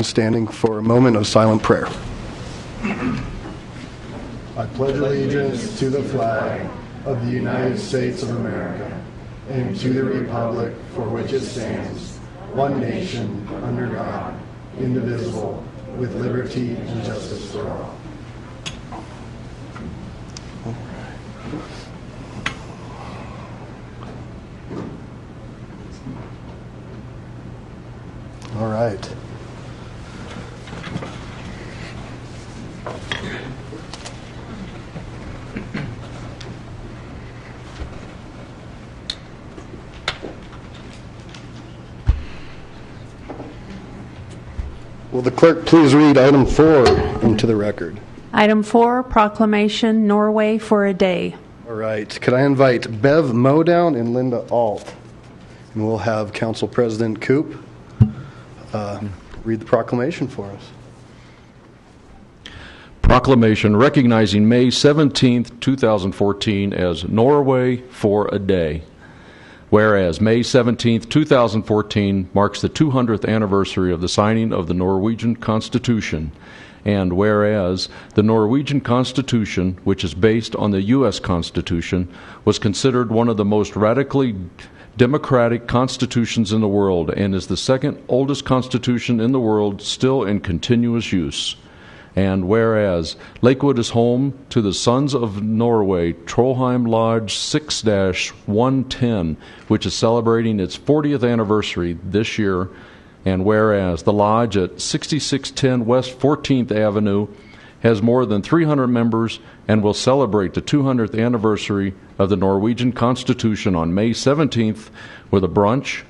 stand standing for a moment of silent prayer. I pledge allegiance to the flag of the United States of America and to the republic for which it stands, one nation, under God, indivisible, with liberty and justice for all. All right. Will the clerk please read item 4 into the record? Item 4, proclamation, Norway for a day. All right. Could I invite Bev Modown and Linda Alt? And we'll have Council President Coop read the proclamation for us. Proclamation recognizing May 17th, 2014 as Norway for a Day. Whereas May 17th, 2014 marks the 200th anniversary of the signing of the Norwegian Constitution, and whereas the Norwegian Constitution, which is based on the U.S. Constitution, was considered one of the most radically democratic constitutions in the world and is the second oldest constitution in the world still in continuous use. And whereas Lakewood is home to the Sons of Norway Trollheim Lodge 6-110, which is celebrating its 40th anniversary this year, and whereas the lodge at 6610 West 14th Avenue has more than 300 members and will celebrate the 200th anniversary of the Norwegian Constitution on May 17th with a brunch,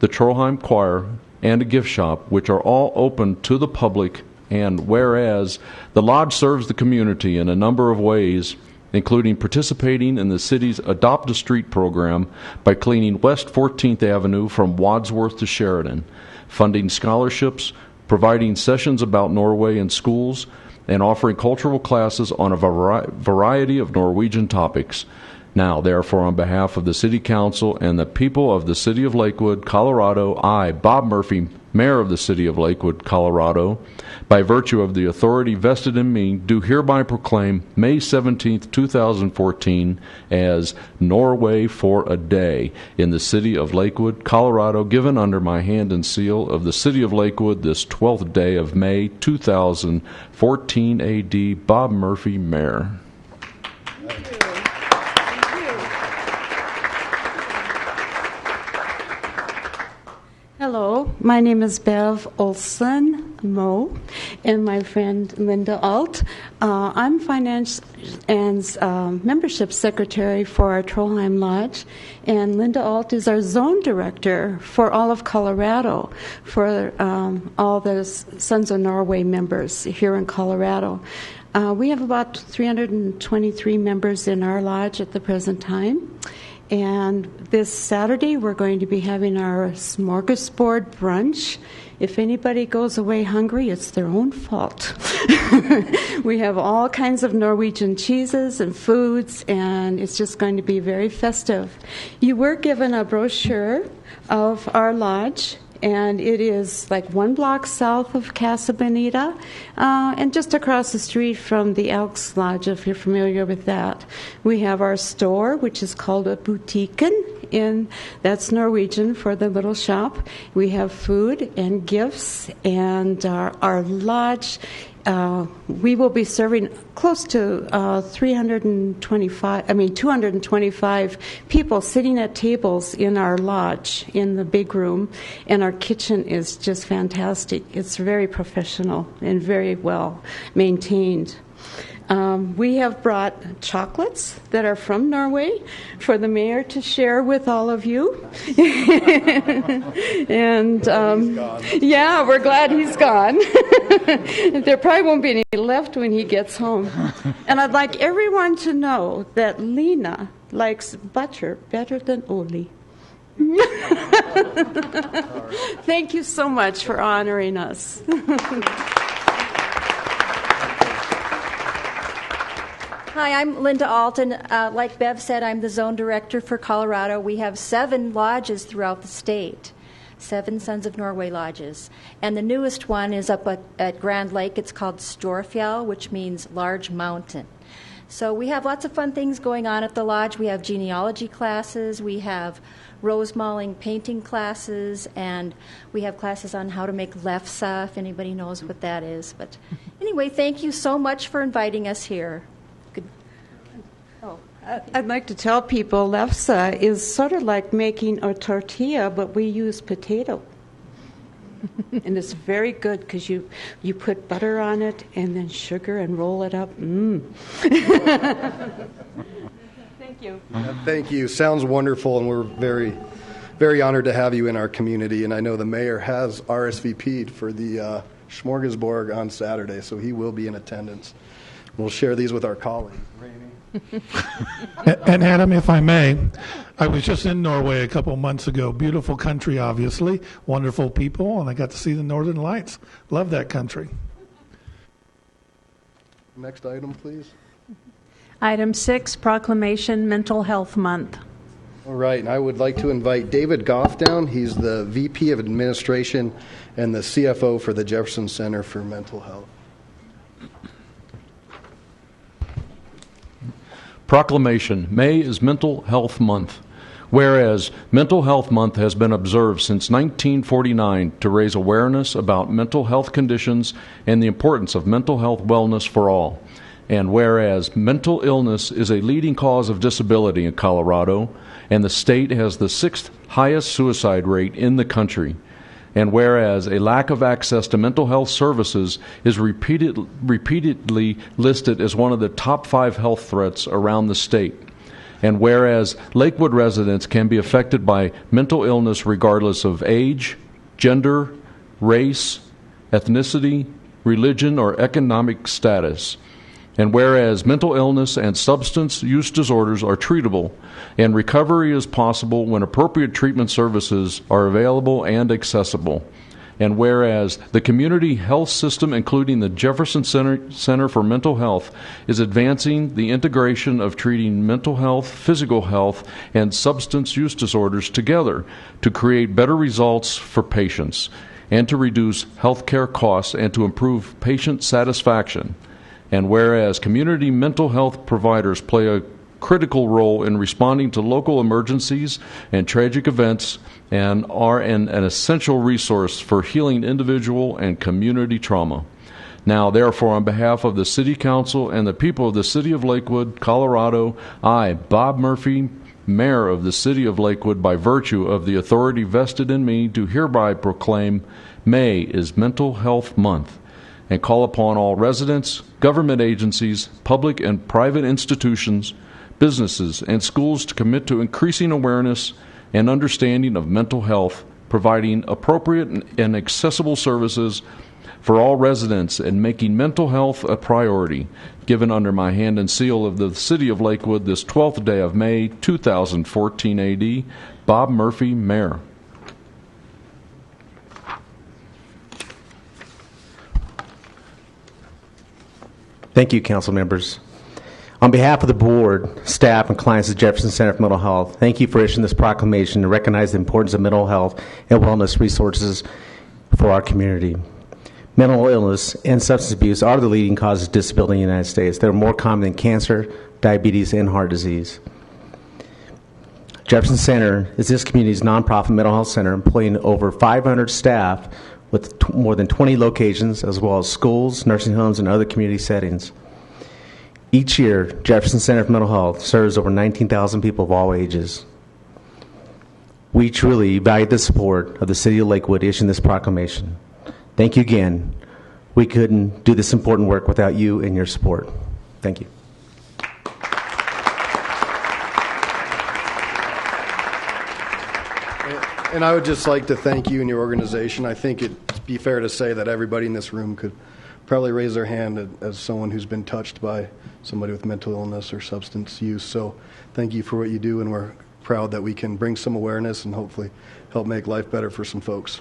the Trollheim Choir, and a gift shop, which are all open to the public. And whereas the lodge serves the community in a number of ways, including participating in the city's Adopt a Street program by cleaning West 14th Avenue from Wadsworth to Sheridan, funding scholarships, providing sessions about Norway in schools, and offering cultural classes on a variety of Norwegian topics. Now, therefore, on behalf of the City Council and the people of the City of Lakewood, Colorado, I, Bob Murphy, Mayor of the City of Lakewood, Colorado, by virtue of the authority vested in me, do hereby proclaim May 17th, 2014 as Norway for a Day in the City of Lakewood, Colorado, given under my hand and seal of the City of Lakewood this 12th day of May, 2014 A.D., Bob Murphy, Mayor. Hello, my name is Bev Olson Moe, and my friend Linda Alt. I'm Finance and Membership Secretary for our Trollheim Lodge, and Linda Alt is our Zone Director for all of Colorado, for all the Sons of Norway members here in Colorado. We have about 323 members in our lodge at the present time. And this Saturday, we're going to be having our smorgasbord brunch. If anybody goes away hungry, it's their own fault. We have all kinds of Norwegian cheeses and foods, and it's just going to be very festive. You were given a brochure of our lodge, and it is like 1 block south of Casa Bonita, and just across the street from the Elks Lodge, if you're familiar with that. We have our store, which is called a butikken, that's Norwegian for the little shop. We have food and gifts, and our lodge, we will be serving close to 225 people sitting at tables in our lodge in the big room, and our kitchen is just fantastic. It's very professional and very well maintained. We have brought chocolates that are from Norway for the mayor to share with all of you. And yeah, we're glad he's gone. There probably won't be any left when he gets home. And I'd like everyone to know that Lena likes butter better than Oli. Thank you so much for honoring us. Hi, I'm Linda Alton. Like Bev said, I'm the Zone Director for Colorado. We have 7 lodges throughout the state. 7 Sons of Norway lodges. And the newest one is up at Grand Lake. It's called Storfjell, which means large mountain. So we have lots of fun things going on at the lodge. We have genealogy classes, we have rose mauling painting classes, and we have classes on how to make lefse, if anybody knows what that is. But anyway, thank you so much for inviting us here. Good. Oh, I'd like to tell people lefse is sort of like making a tortilla, but we use potato. And it's very good because you put butter on it and then sugar and roll it up. Thank you. Thank you. Sounds wonderful, and we're very, very honored to have you in our community. And I know the mayor has RSVP'd for the smorgasbord on Saturday, so he will be in attendance. We'll share these with our colleagues. And Adam, if I may, I was just in Norway a couple months ago. Beautiful country, obviously, wonderful people, and I got to see the Northern Lights. Love that country. Next item, please. Item 6, Proclamation Mental Health Month. All right, and I would like to invite David Goff down. He's the VP of Administration and the CFO for the Jefferson Center for Mental Health. Proclamation. May is Mental Health Month. Whereas Mental Health Month has been observed since 1949 to raise awareness about mental health conditions and the importance of mental health wellness for all. And whereas mental illness is a leading cause of disability in Colorado, and the state has the 6th highest suicide rate in the country. And whereas a lack of access to mental health services is repeatedly listed as one of the top 5 health threats around the state. And whereas Lakewood residents can be affected by mental illness regardless of age, gender, race, ethnicity, religion, or economic status. And whereas mental illness and substance use disorders are treatable, and recovery is possible when appropriate treatment services are available and accessible. And whereas the community health system, including the Jefferson Center for Mental Health, is advancing the integration of treating mental health, physical health, and substance use disorders together to create better results for patients, and to reduce health care costs and to improve patient satisfaction. And whereas community mental health providers play a critical role in responding to local emergencies and tragic events and are an essential resource for healing individual and community trauma. Now, therefore, on behalf of the City Council and the people of the City of Lakewood, Colorado, I, Bob Murphy, Mayor of the City of Lakewood, by virtue of the authority vested in me, do hereby proclaim May is Mental Health Month, and call upon all residents, government agencies, public and private institutions, businesses, and schools to commit to increasing awareness and understanding of mental health, providing appropriate and accessible services for all residents, and making mental health a priority. Given under my hand and seal of the City of Lakewood this 12th day of May, 2014 AD, Bob Murphy, Mayor. Thank you, council members. On behalf of the board, staff, and clients of the Jefferson Center for Mental Health, thank you for issuing this proclamation to recognize the importance of mental health and wellness resources for our community. Mental illness and substance abuse are the leading causes of disability in the United States. They're more common than cancer, diabetes, and heart disease. Jefferson Center is this community's nonprofit mental health center, employing over 500 staff with more than 20 locations, as well as schools, nursing homes, and other community settings. Each year, Jefferson Center for Mental Health serves over 19,000 people of all ages. We truly value the support of the City of Lakewood issuing this proclamation. Thank you again. We couldn't do this important work without you and your support. Thank you. And I would just like to thank you and your organization. I think it'd be fair to say that everybody in this room could probably raise their hand as someone who's been touched by somebody with mental illness or substance use. So thank you for what you do, and we're proud that we can bring some awareness and hopefully help make life better for some folks.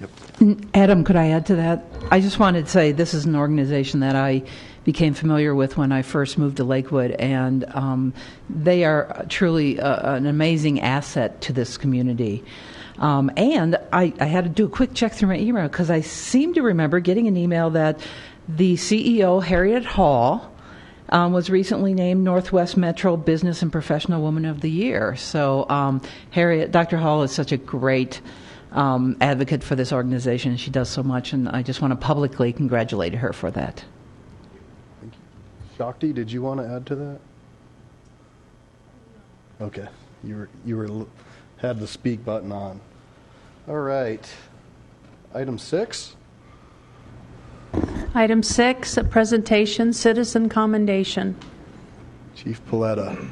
Yep. Adam, could I add to that? I just wanted to say this is an organization that I became familiar with when I first moved to Lakewood, and they are truly an amazing asset to this community. And I had to do a quick check through my email because I seem to remember getting an email that the CEO, Harriet Hall, was recently named Northwest Metro Business and Professional Woman of the Year. So Dr. Hall is such a great advocate for this organization. She does so much, and I just want to publicly congratulate her for that. Thank you. Shakti, did you want to add to that? Okay, you had the speak button on. All right, item 6. Item 6, a presentation, citizen commendation. Chief Paletta.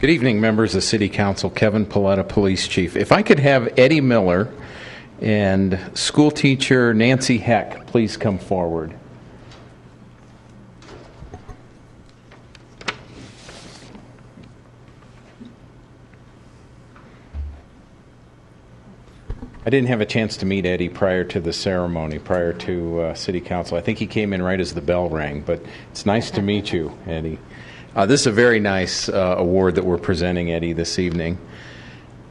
Good evening, members of City Council. Kevin Paletta, Police Chief. If I could have Eddie Miller and school teacher Nancy Heck please come forward. I didn't have a chance to meet Eddie prior to the ceremony, prior to City Council. I think he came in right as the bell rang, but it's nice to meet you, Eddie. This is a very nice award that we're presenting, Eddie, this evening.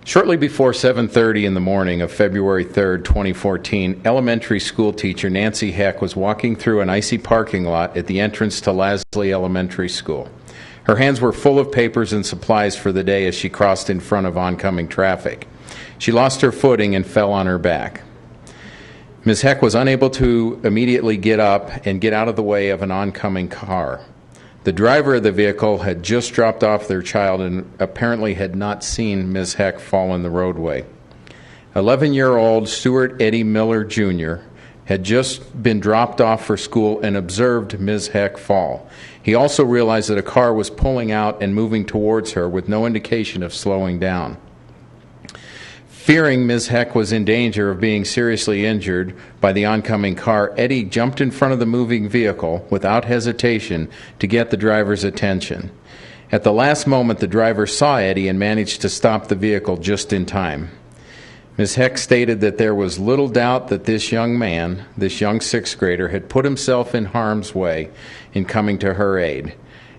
Shortly before 7:30 in the morning of February 3rd, 2014, elementary school teacher Nancy Heck was walking through an icy parking lot at the entrance to Lasley Elementary School. Her hands were full of papers and supplies for the day as she crossed in front of oncoming traffic. She lost her footing and fell on her back. Ms. Heck was unable to immediately get up and get out of the way of an oncoming car. The driver of the vehicle had just dropped off their child and apparently had not seen Ms. Heck fall in the roadway. 11-year-old Stuart Eddie Miller, Jr. had just been dropped off for school and observed Ms. Heck fall. He also realized that a car was pulling out and moving towards her with no indication of slowing down. Fearing Ms. Heck was in danger of being seriously injured by the oncoming car, Eddie jumped in front of the moving vehicle without hesitation to get the driver's attention. At the last moment, the driver saw Eddie and managed to stop the vehicle just in time. Ms. Heck stated that there was little doubt that this young man, this young sixth grader, had put himself in harm's way in coming to her aid.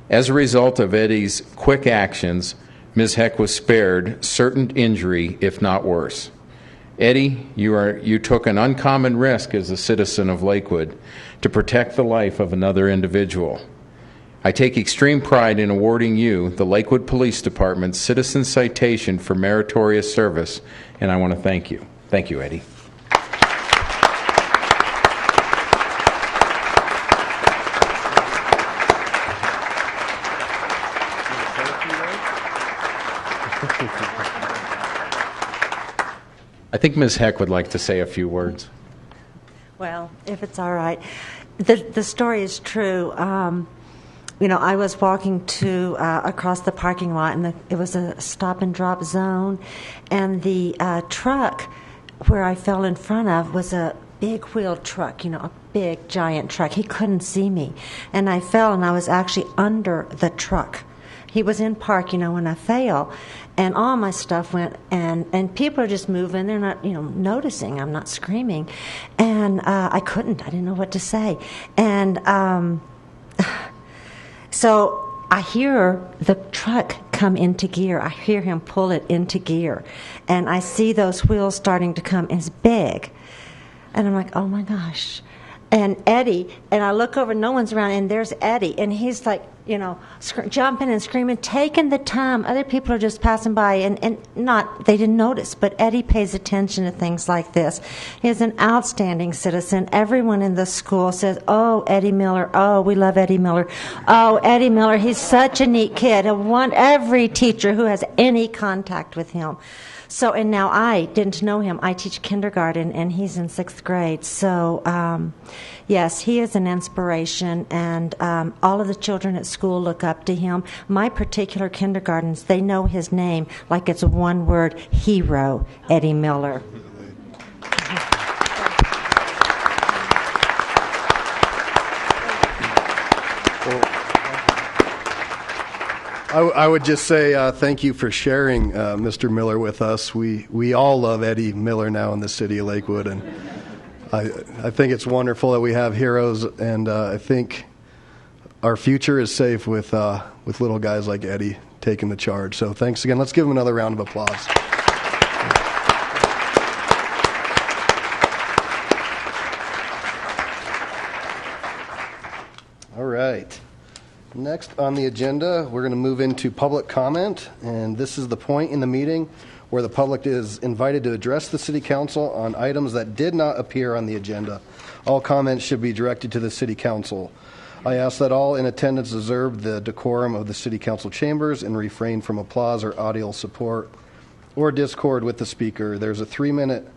As a result of Eddie's quick actions, Ms. Heck was spared certain injury, if not worse. Eddie, you took an uncommon risk as a citizen of Lakewood to protect the life of another individual. I take extreme pride in awarding you the Lakewood Police Department's Citizen Citation for meritorious service, and I want to thank you. Thank you, Eddie. I think Ms. Heck would like to say a few words. Well, if it's all right. The story is true. I was walking across the parking lot, and it was a stop and drop zone, and the truck where I fell in front of was a big wheeled truck, a big giant truck. He couldn't see me, and I fell, and I was actually under the truck. He was in park, when I fell, and all my stuff went, and people are just moving. They're not, noticing. I'm not screaming. And I didn't know what to say. And so I hear the truck come into gear. I hear him pull it into gear. And I see those wheels starting to come. It's big. And I'm like, oh, my gosh. And Eddie, and I look over, no one's around, and there's Eddie, and he's like, jumping and screaming, taking the time. Other people are just passing by, and they didn't notice, but Eddie pays attention to things like this. He's an outstanding citizen. Everyone in the school says, oh, Eddie Miller, oh, we love Eddie Miller. Oh, Eddie Miller, he's such a neat kid. I want every teacher who has any contact with him. So, and now I didn't know him. I teach kindergarten, and he's in 6th grade. So, yes, he is an inspiration, and all of the children at school look up to him. My particular kindergartens, they know his name like it's one word, hero, Eddie Miller. I would just say thank you for sharing Mr. Miller with us. We all love Eddie Miller now in the city of Lakewood, and I think it's wonderful that we have heroes, and I think our future is safe with little guys like Eddie taking the charge. So thanks again. Let's give him another round of applause. All right. Next on the agenda, we're going to move into public comment, and this is the point in the meeting where the public is invited to address the City Council on items that did not appear on the agenda. All comments should be directed to the City Council. I ask that all in attendance observe the decorum of the City Council chambers and refrain from applause or audio support or discord with the speaker. There's a 3-minute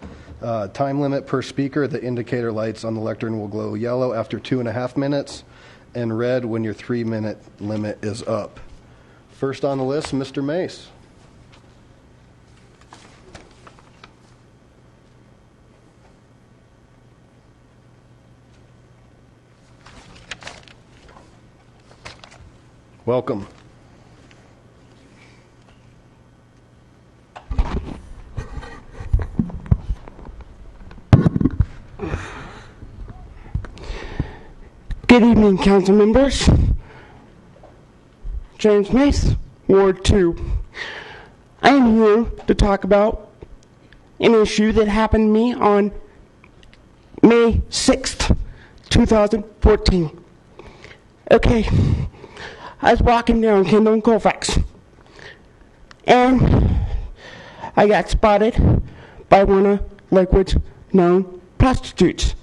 time limit per speaker. The indicator lights on the lectern will glow yellow after 2.5 minutes and red when your 3-minute limit is up. First on the list, Mr. Mace. Welcome. Good evening, council members. James Mace, Ward 2. I am here to talk about an issue that happened to me on May 6th, 2014. Okay, I was walking down Kendall and Colfax, and I got spotted by one of Lakewood's known prostitutes.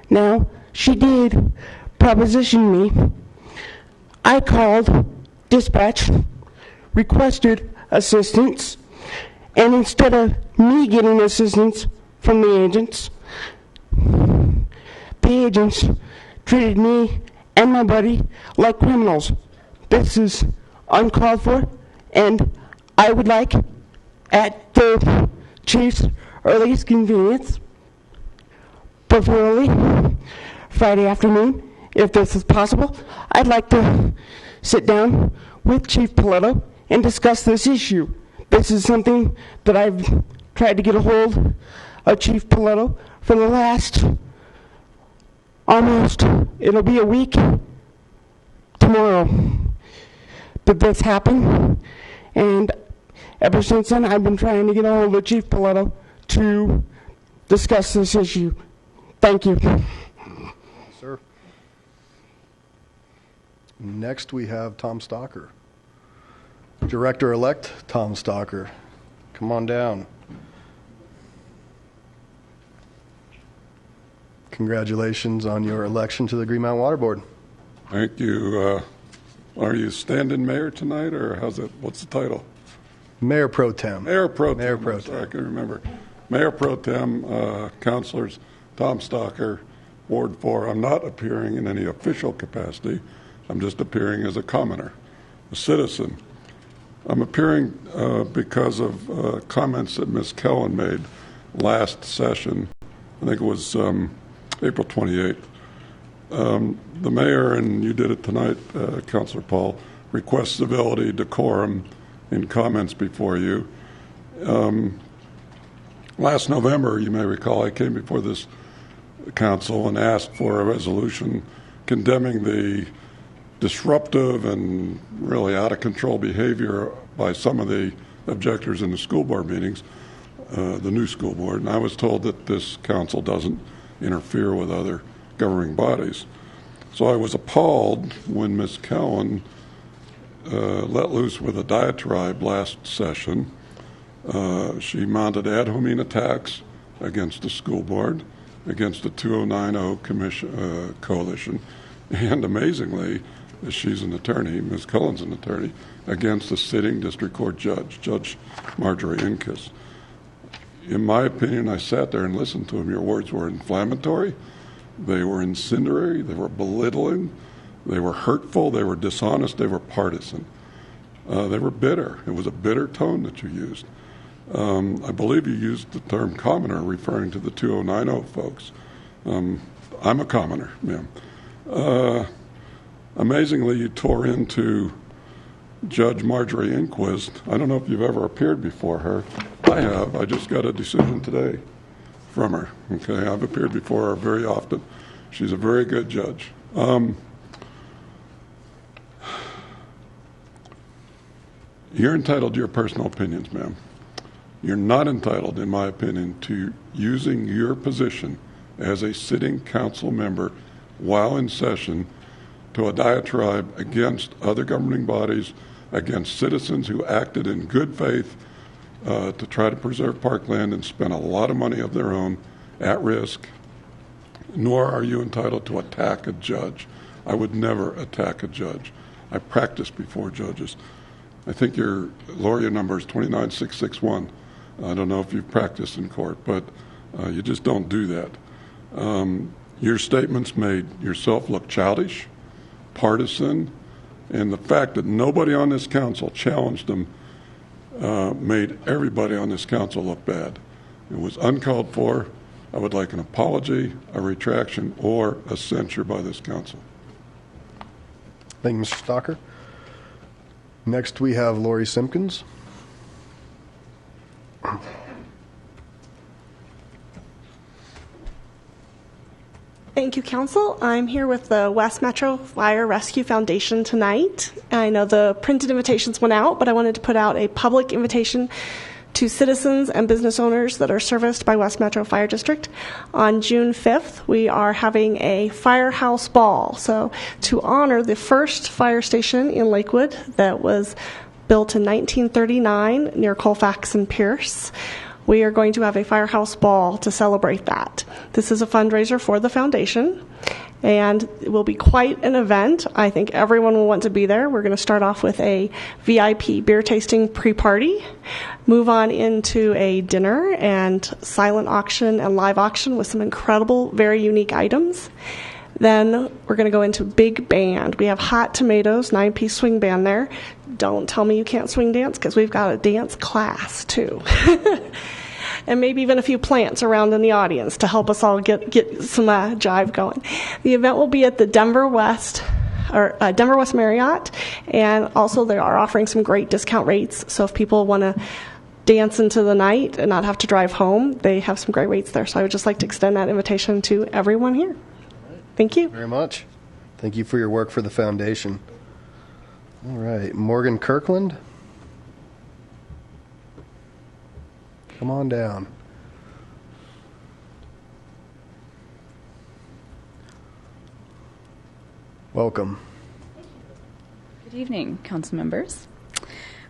Now, she did proposition me. I called dispatch, requested assistance, and instead of me getting assistance from the agents treated me and my buddy like criminals. This is uncalled for, and I would like, at the chief's earliest convenience, preferably Friday afternoon, if this is possible, I'd like to sit down with Chief Paletto and discuss this issue. This is something that I've tried to get a hold of Chief Paletto for the last it'll be a week tomorrow that this happened. And ever since then, I've been trying to get a hold of Chief Paletto to discuss this issue. Thank you. Sir. Next, we have Tom Stalker. Director-elect Tom Stalker. Come on down. Congratulations on your election to the Green Mountain Water Board. Thank you. Are you stand-in mayor tonight, or what's the title? Mayor Pro Tem. Mayor Pro Tem. Mayor Pro Tem. Sorry, I can remember. Mayor Pro Tem, councilors, Tom Stalker, Ward 4. I'm not appearing in any official capacity. I'm just appearing as a commoner, a citizen. I'm appearing because of comments that Ms. Kellen made last session. I think it was April 28th. The mayor, and you did it tonight, Councilor Paul, requests civility, decorum in comments before you. Last November, you may recall, I came before this council and asked for a resolution condemning the disruptive and really out of control behavior by some of the objectors in the school board meetings, the new school board. And I was told that this council doesn't interfere with other governing bodies. So I was appalled when Ms. Cowan let loose with a diatribe last session. She mounted ad hominem attacks against the school board, against the 2090 coalition, and amazingly, she's an attorney, Ms. Cullen's an attorney, against the sitting district court judge, Judge Marjorie Incas. In my opinion, I sat there and listened to him. Your words were inflammatory, they were incendiary, they were belittling, they were hurtful, they were dishonest, they were partisan. They were bitter. It was a bitter tone that you used. I believe you used the term commoner, referring to the 2090 folks. I'm a commoner, ma'am. Amazingly, you tore into Judge Marjorie Inquist. I don't know if you've ever appeared before her. I have. I just got a decision today from her. Okay, I've appeared before her very often. She's a very good judge. You're entitled to your personal opinions, ma'am. You're not entitled, in my opinion, to using your position as a sitting council member while in session to a diatribe against other governing bodies, against citizens who acted in good faith to try to preserve parkland and spent a lot of money of their own at risk, nor are you entitled to attack a judge. I would never attack a judge. I practiced before judges. I think your lawyer number is 29661. I don't know if you've practiced in court, but you just don't do that. Your statements made yourself look childish, partisan, and the fact that nobody on this council challenged them made everybody on this council look bad. It was uncalled for. I would like an apology, a retraction, or a censure by this council. Thank you, Mr. Stalker. Next, we have Lori Simpkins. Thank you, Council. I'm here with the West Metro Fire Rescue Foundation tonight. I know the printed invitations went out, but I wanted to put out a public invitation to citizens and business owners that are serviced by West Metro Fire District. On June 5th, we are having a firehouse ball. So to honor the first fire station in Lakewood that was built in 1939 near Colfax and Pierce, we are going to have a firehouse ball to celebrate that. This is a fundraiser for the foundation, and it will be quite an event. I think everyone will want to be there. We're going to start off with a VIP beer tasting pre-party, move on into a dinner and silent auction and live auction with some incredible, very unique items. Then we're going to go into big band. We have Hot Tomatoes, 9-piece swing band there. Don't tell me you can't swing dance, because we've got a dance class too. And maybe even a few plants around in the audience to help us all get some jive going. The event will be at the Denver West Marriott, and also they are offering some great discount rates. So if people want to dance into the night and not have to drive home, they have some great rates there. So I would just like to extend that invitation to everyone here. Thank you. Very much. Thank you for your work for the foundation. All right, Morgan Kirkland. Come on down. Welcome. Good evening, council members.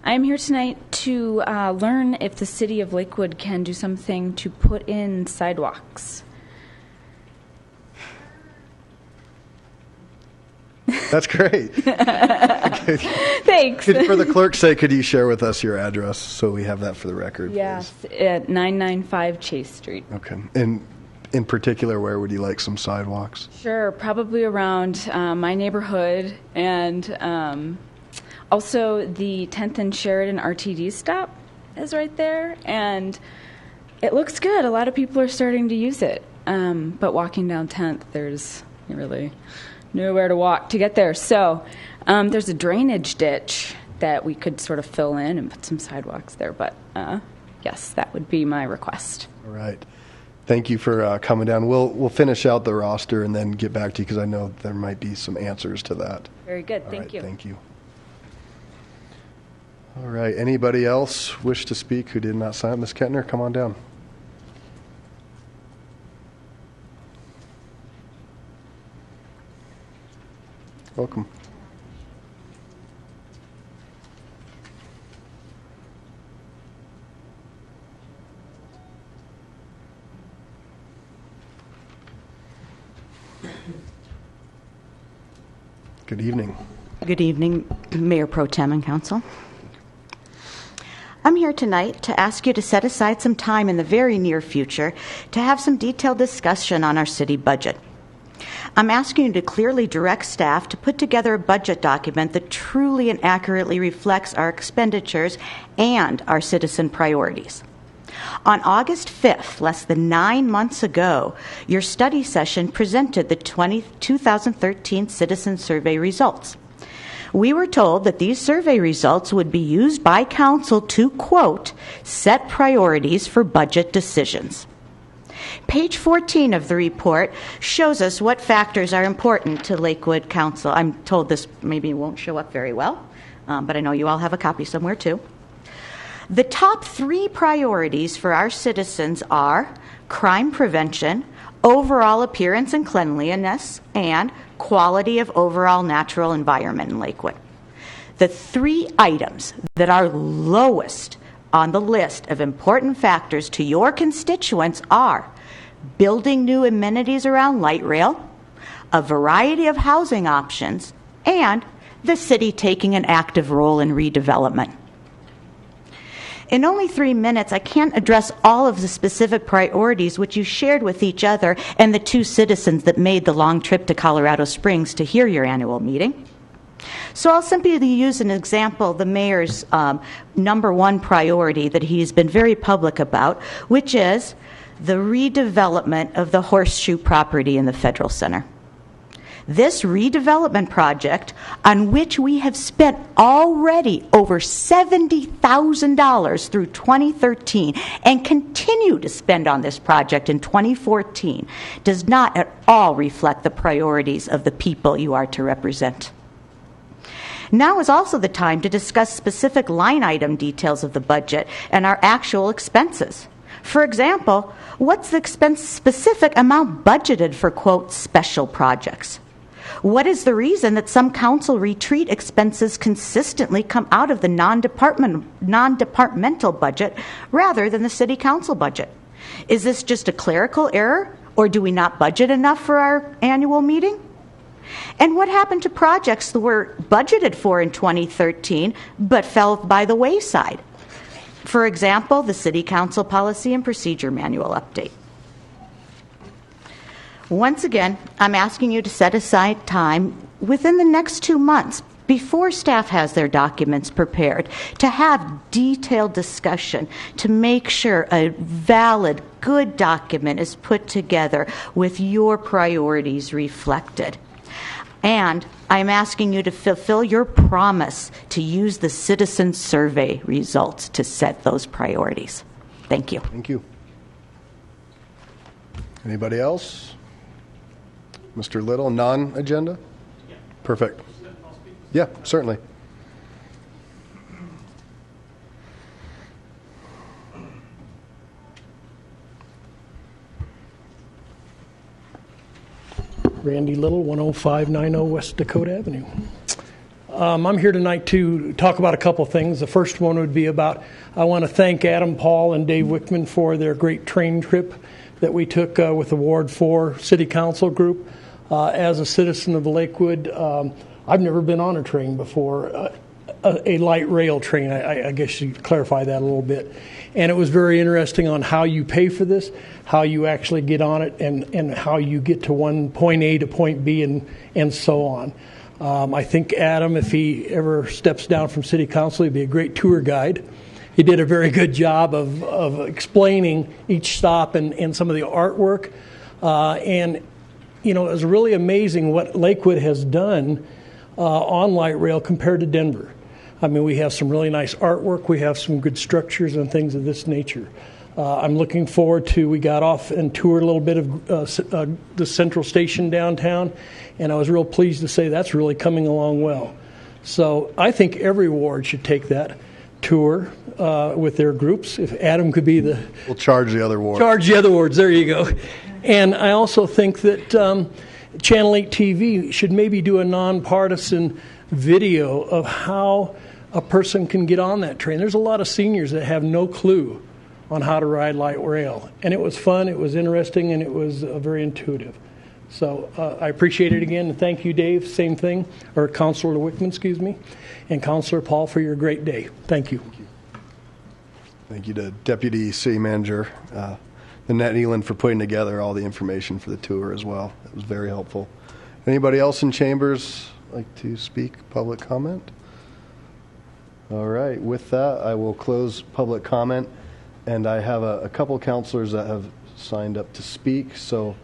I am here tonight to learn if the city of Lakewood can do something to put in sidewalks. That's great. Thanks. For the clerk's sake, could you share with us your address so we have that for the record? Yes, please? At 995 Chase Street. Okay. And in particular, where would you like some sidewalks? Sure, probably around my neighborhood, and also the 10th and Sheridan RTD stop is right there, and it looks good. A lot of people are starting to use it, but walking down 10th, there's really nowhere to walk to get there. So there's a drainage ditch that we could sort of fill in and put some sidewalks there. But yes, that would be my request. All right. Thank you for coming down. We'll finish out the roster and then get back to you, because I know there might be some answers to that. Very good. Thank you. Thank you. All right. Anybody else wish to speak who did not sign up? Ms. Kettner, come on down. Welcome. Good evening. Good evening, Mayor Pro Tem and Council. I'm here tonight to ask you to set aside some time in the very near future to have some detailed discussion on our city budget. I'm asking you to clearly direct staff to put together a budget document that truly and accurately reflects our expenditures and our citizen priorities. On August 5th, less than 9 months ago, your study session presented the 2013 Citizen Survey results. We were told that these survey results would be used by Council to, quote, set priorities for budget decisions. Page 14 of the report shows us what factors are important to Lakewood Council. I'm told this maybe won't show up very well, but I know you all have a copy somewhere too. The top 3 priorities for our citizens are crime prevention, overall appearance and cleanliness, and quality of overall natural environment in Lakewood. The 3 items that are lowest on the list of important factors to your constituents are building new amenities around light rail, a variety of housing options, and the city taking an active role in redevelopment. In only 3 minutes, I can't address all of the specific priorities which you shared with each other and the 2 citizens that made the long trip to Colorado Springs to hear your annual meeting. So I'll simply use an example, the mayor's number 1 priority that he's been very public about, which is the redevelopment of the Horseshoe property in the Federal Center. This redevelopment project, on which we have spent already over $70,000 through 2013 and continue to spend on this project in 2014, does not at all reflect the priorities of the people you are to represent. Now is also the time to discuss specific line item details of the budget and our actual expenses. For example, what's the specific amount budgeted for, quote, special projects? What is the reason that some council retreat expenses consistently come out of the non-departmental budget rather than the city council budget? Is this just a clerical error, or do we not budget enough for our annual meeting? And what happened to projects that were budgeted for in 2013 but fell by the wayside? For example, the City Council Policy and Procedure Manual update. Once again, I'm asking you to set aside time within the next 2 months before staff has their documents prepared to have detailed discussion to make sure a valid, good document is put together with your priorities reflected. And I'm asking you to fulfill your promise to use the citizen survey results to set those priorities. Thank you. Thank you. Anybody else? Mr. Little, non-agenda? Yeah. Perfect. Yeah, certainly. Randy Little, 10590 West Dakota Avenue. I'm here tonight to talk about a couple things. The first one would be about, I want to thank Adam Paul and Dave Wickman for their great train trip that we took with the Ward 4 City Council group. As a citizen of Lakewood, I've never been on a train before, a light rail train. I guess you clarify that a little bit. And it was very interesting on how you pay for this, how you actually get on it, and how you get to point A to point B and so on. I think Adam, if he ever steps down from City Council, he'd be a great tour guide. He did a very good job of explaining each stop and some of the artwork. And, you know, it was really amazing what Lakewood has done on light rail compared to Denver. I mean, we have some really nice artwork. We have some good structures and things of this nature. I'm looking forward to, we got off and toured a little bit of the Central Station downtown, and I was real pleased to say that's really coming along well. So I think every ward should take that tour with their groups. If Adam could be the... We'll charge the other wards. Charge the other wards, there you go. And I also think that Channel 8 TV should maybe do a nonpartisan video of how a person can get on that train. There's a lot of seniors that have no clue on how to ride light rail. And it was fun, it was interesting, and it was very intuitive. So I appreciate it again, and thank you, Dave, same thing, or Councilor Wickman, excuse me, and Councilor Paul for your great day. Thank you. Thank you to Deputy City Manager Annette Nealon for putting together all the information for the tour as well. It was very helpful. Anybody else in chambers like to speak, public comment? All right, with that, I will close public comment, and I have a couple counselors that have signed up to speak, so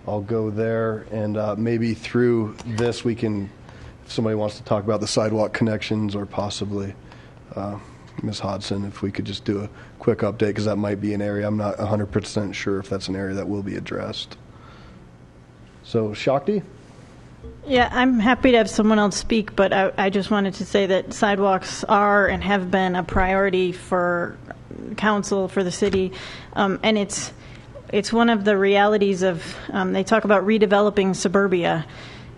I'll go there, and maybe through this we can, if somebody wants to talk about the sidewalk connections, or possibly Ms. Hodson, if we could just do a quick update, because that might be an area, I'm not 100% sure if that's an area that will be addressed. So, Shakti? Yeah, I'm happy to have someone else speak, but I just wanted to say that sidewalks are and have been a priority for council, for the city, and it's one of the realities of, they talk about redeveloping suburbia.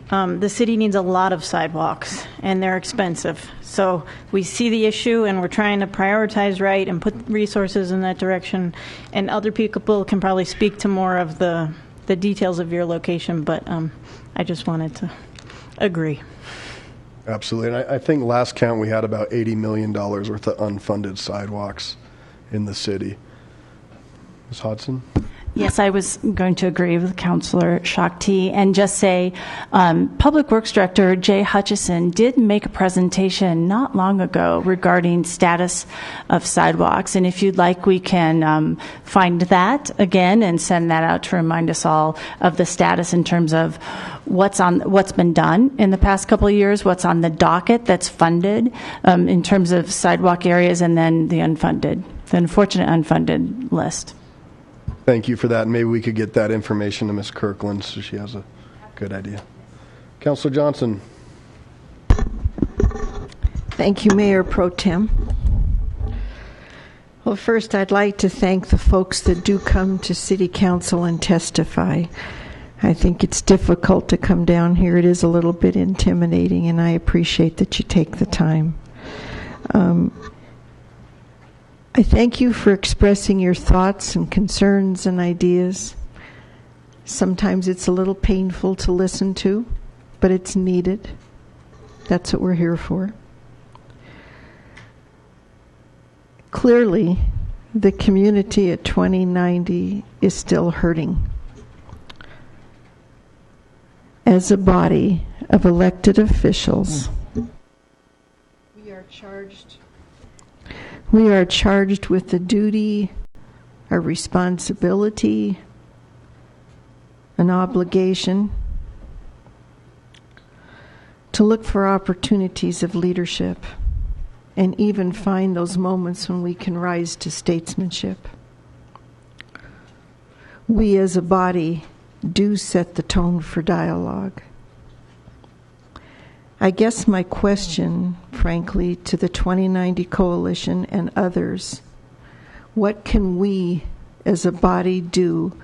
The city needs a lot of sidewalks, and they're expensive. So we see the issue, and we're trying to prioritize right and put resources in that direction. And other people can probably speak to more of the details of your location, but I just wanted to agree. Absolutely. And I think last count we had about $80 million worth of unfunded sidewalks in the city. Ms. Hodson? Yes, I was going to agree with Councilor Shakti and just say Public Works Director Jay Hutchison did make a presentation not long ago regarding status of sidewalks. And if you'd like, we can find that again and send that out to remind us all of the status in terms of what's been done in the past couple of years, what's on the docket that's funded in terms of sidewalk areas, and then the unfunded, the unfortunate unfunded list. Thank you for that. Maybe we could get that information to Ms. Kirkland so she has a good idea. Councilor Johnson. Thank you, Mayor Pro Tem. Well, first, I'd like to thank the folks that do come to City Council and testify. I think it's difficult to come down here. It is a little bit intimidating, and I appreciate that you take the time. I thank you for expressing your thoughts and concerns and ideas. Sometimes it's a little painful to listen to, but it's needed. That's what we're here for. Clearly, the community at 2090 is still hurting. As a body of elected officials, we are charged with the duty, a responsibility, an obligation to look for opportunities of leadership and even find those moments when we can rise to statesmanship. We as a body do set the tone for dialogue. I guess my question, frankly, to the 2090 Coalition and others, what can we as a body do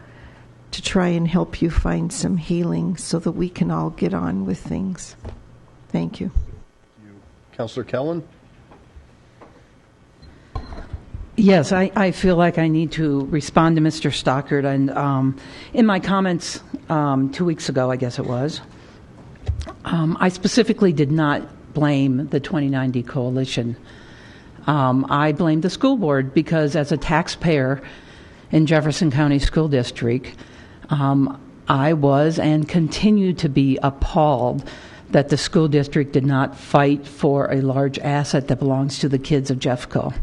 to try and help you find some healing so that we can all get on with things? Thank you. Councilor Kellen? Yes, I feel like I need to respond to Mr. Stockard. And in my comments 2 weeks ago, I guess it was, I specifically did not blame the 2090 Coalition. I blamed the school board because as a taxpayer in Jefferson County School District, I was and continue to be appalled that the school district did not fight for a large asset that belongs to the kids of Jeffco.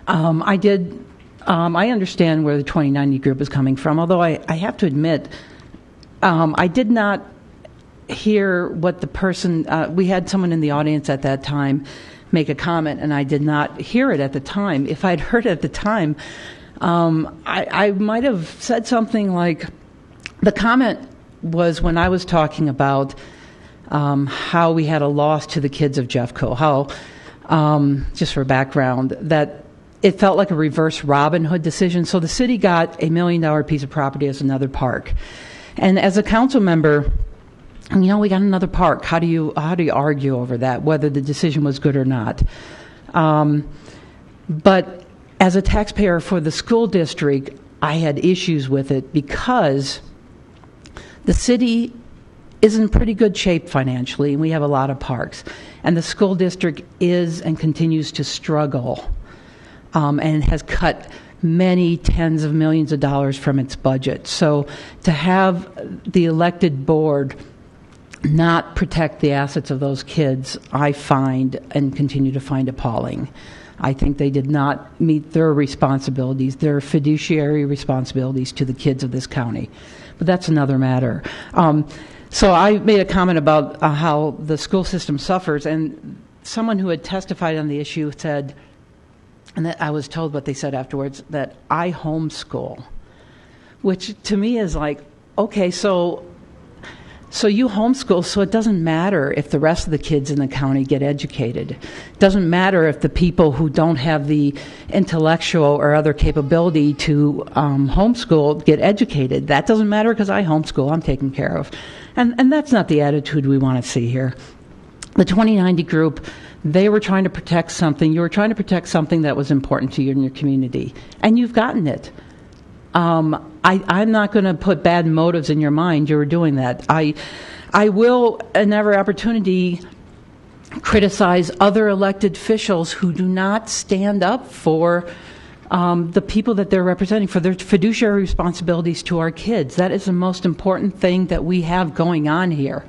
I understand where the 2090 group is coming from, although I have to admit, I did not hear what the person, we had someone in the audience at that time make a comment, and I did not hear it at the time. If I'd heard it at the time, I might have said something like, the comment was when I was talking about how we had a loss to the kids of Jeffco, how, just for background, that it felt like a reverse Robin Hood decision. So the city got $1 million piece of property as another park. And as a council member, we got another park. How do you argue over that, whether the decision was good or not? But as a taxpayer for the school district, I had issues with it because the city is in pretty good shape financially, and we have a lot of parks. And the school district is and continues to struggle and has cut many tens of millions of dollars from its budget. So to have the elected board not protect the assets of those kids, I find and continue to find appalling. I think they did not meet their responsibilities, their fiduciary responsibilities to the kids of this county. But that's another matter. So I made a comment about how the school system suffers, and someone who had testified on the issue said, and that I was told what they said afterwards, that I homeschool, which to me is like, okay, so So you homeschool, so it doesn't matter if the rest of the kids in the county get educated. It doesn't matter if the people who don't have the intellectual or other capability to homeschool get educated. That doesn't matter because I homeschool, I'm taken care of. And that's not the attitude we want to see here. The 2090 group, they were trying to protect something. You were trying to protect something that was important to you in your community, and you've gotten it. I'm not going to put bad motives in your mind. You were doing that. I will, in every opportunity, criticize other elected officials who do not stand up for the people that they're representing, for their fiduciary responsibilities to our kids. That is the most important thing that we have going on here,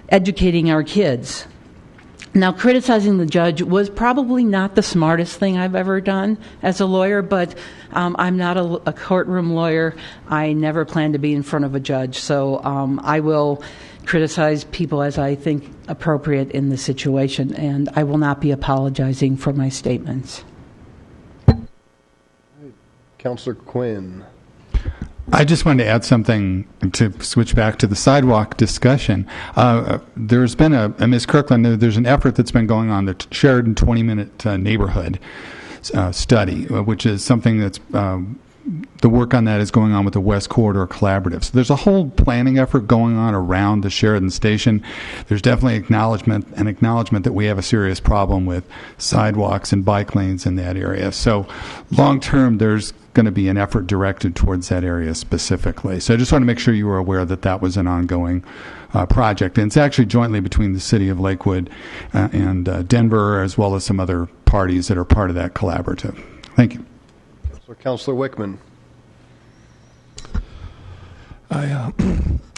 educating our kids. Now, criticizing the judge was probably not the smartest thing I've ever done as a lawyer, but I'm not a courtroom lawyer. I never plan to be in front of a judge, so I will criticize people as I think appropriate in the situation, and I will not be apologizing for my statements. Councillor Quinn. I just wanted to add something to switch back to the sidewalk discussion. There's been Ms. Kirkland, there's an effort that's been going on, the Sheridan 20-minute neighborhood study, which is something that's, the work on that is going on with the West Corridor Collaborative. So there's a whole planning effort going on around the Sheridan station. There's definitely an acknowledgement that we have a serious problem with sidewalks and bike lanes in that area. So long term, there's going to be an effort directed towards that area specifically. So I just want to make sure you were aware that that was an ongoing project. And it's actually jointly between the city of Lakewood and Denver, as well as some other parties that are part of that collaborative. Thank you. So Councillor Wickman. I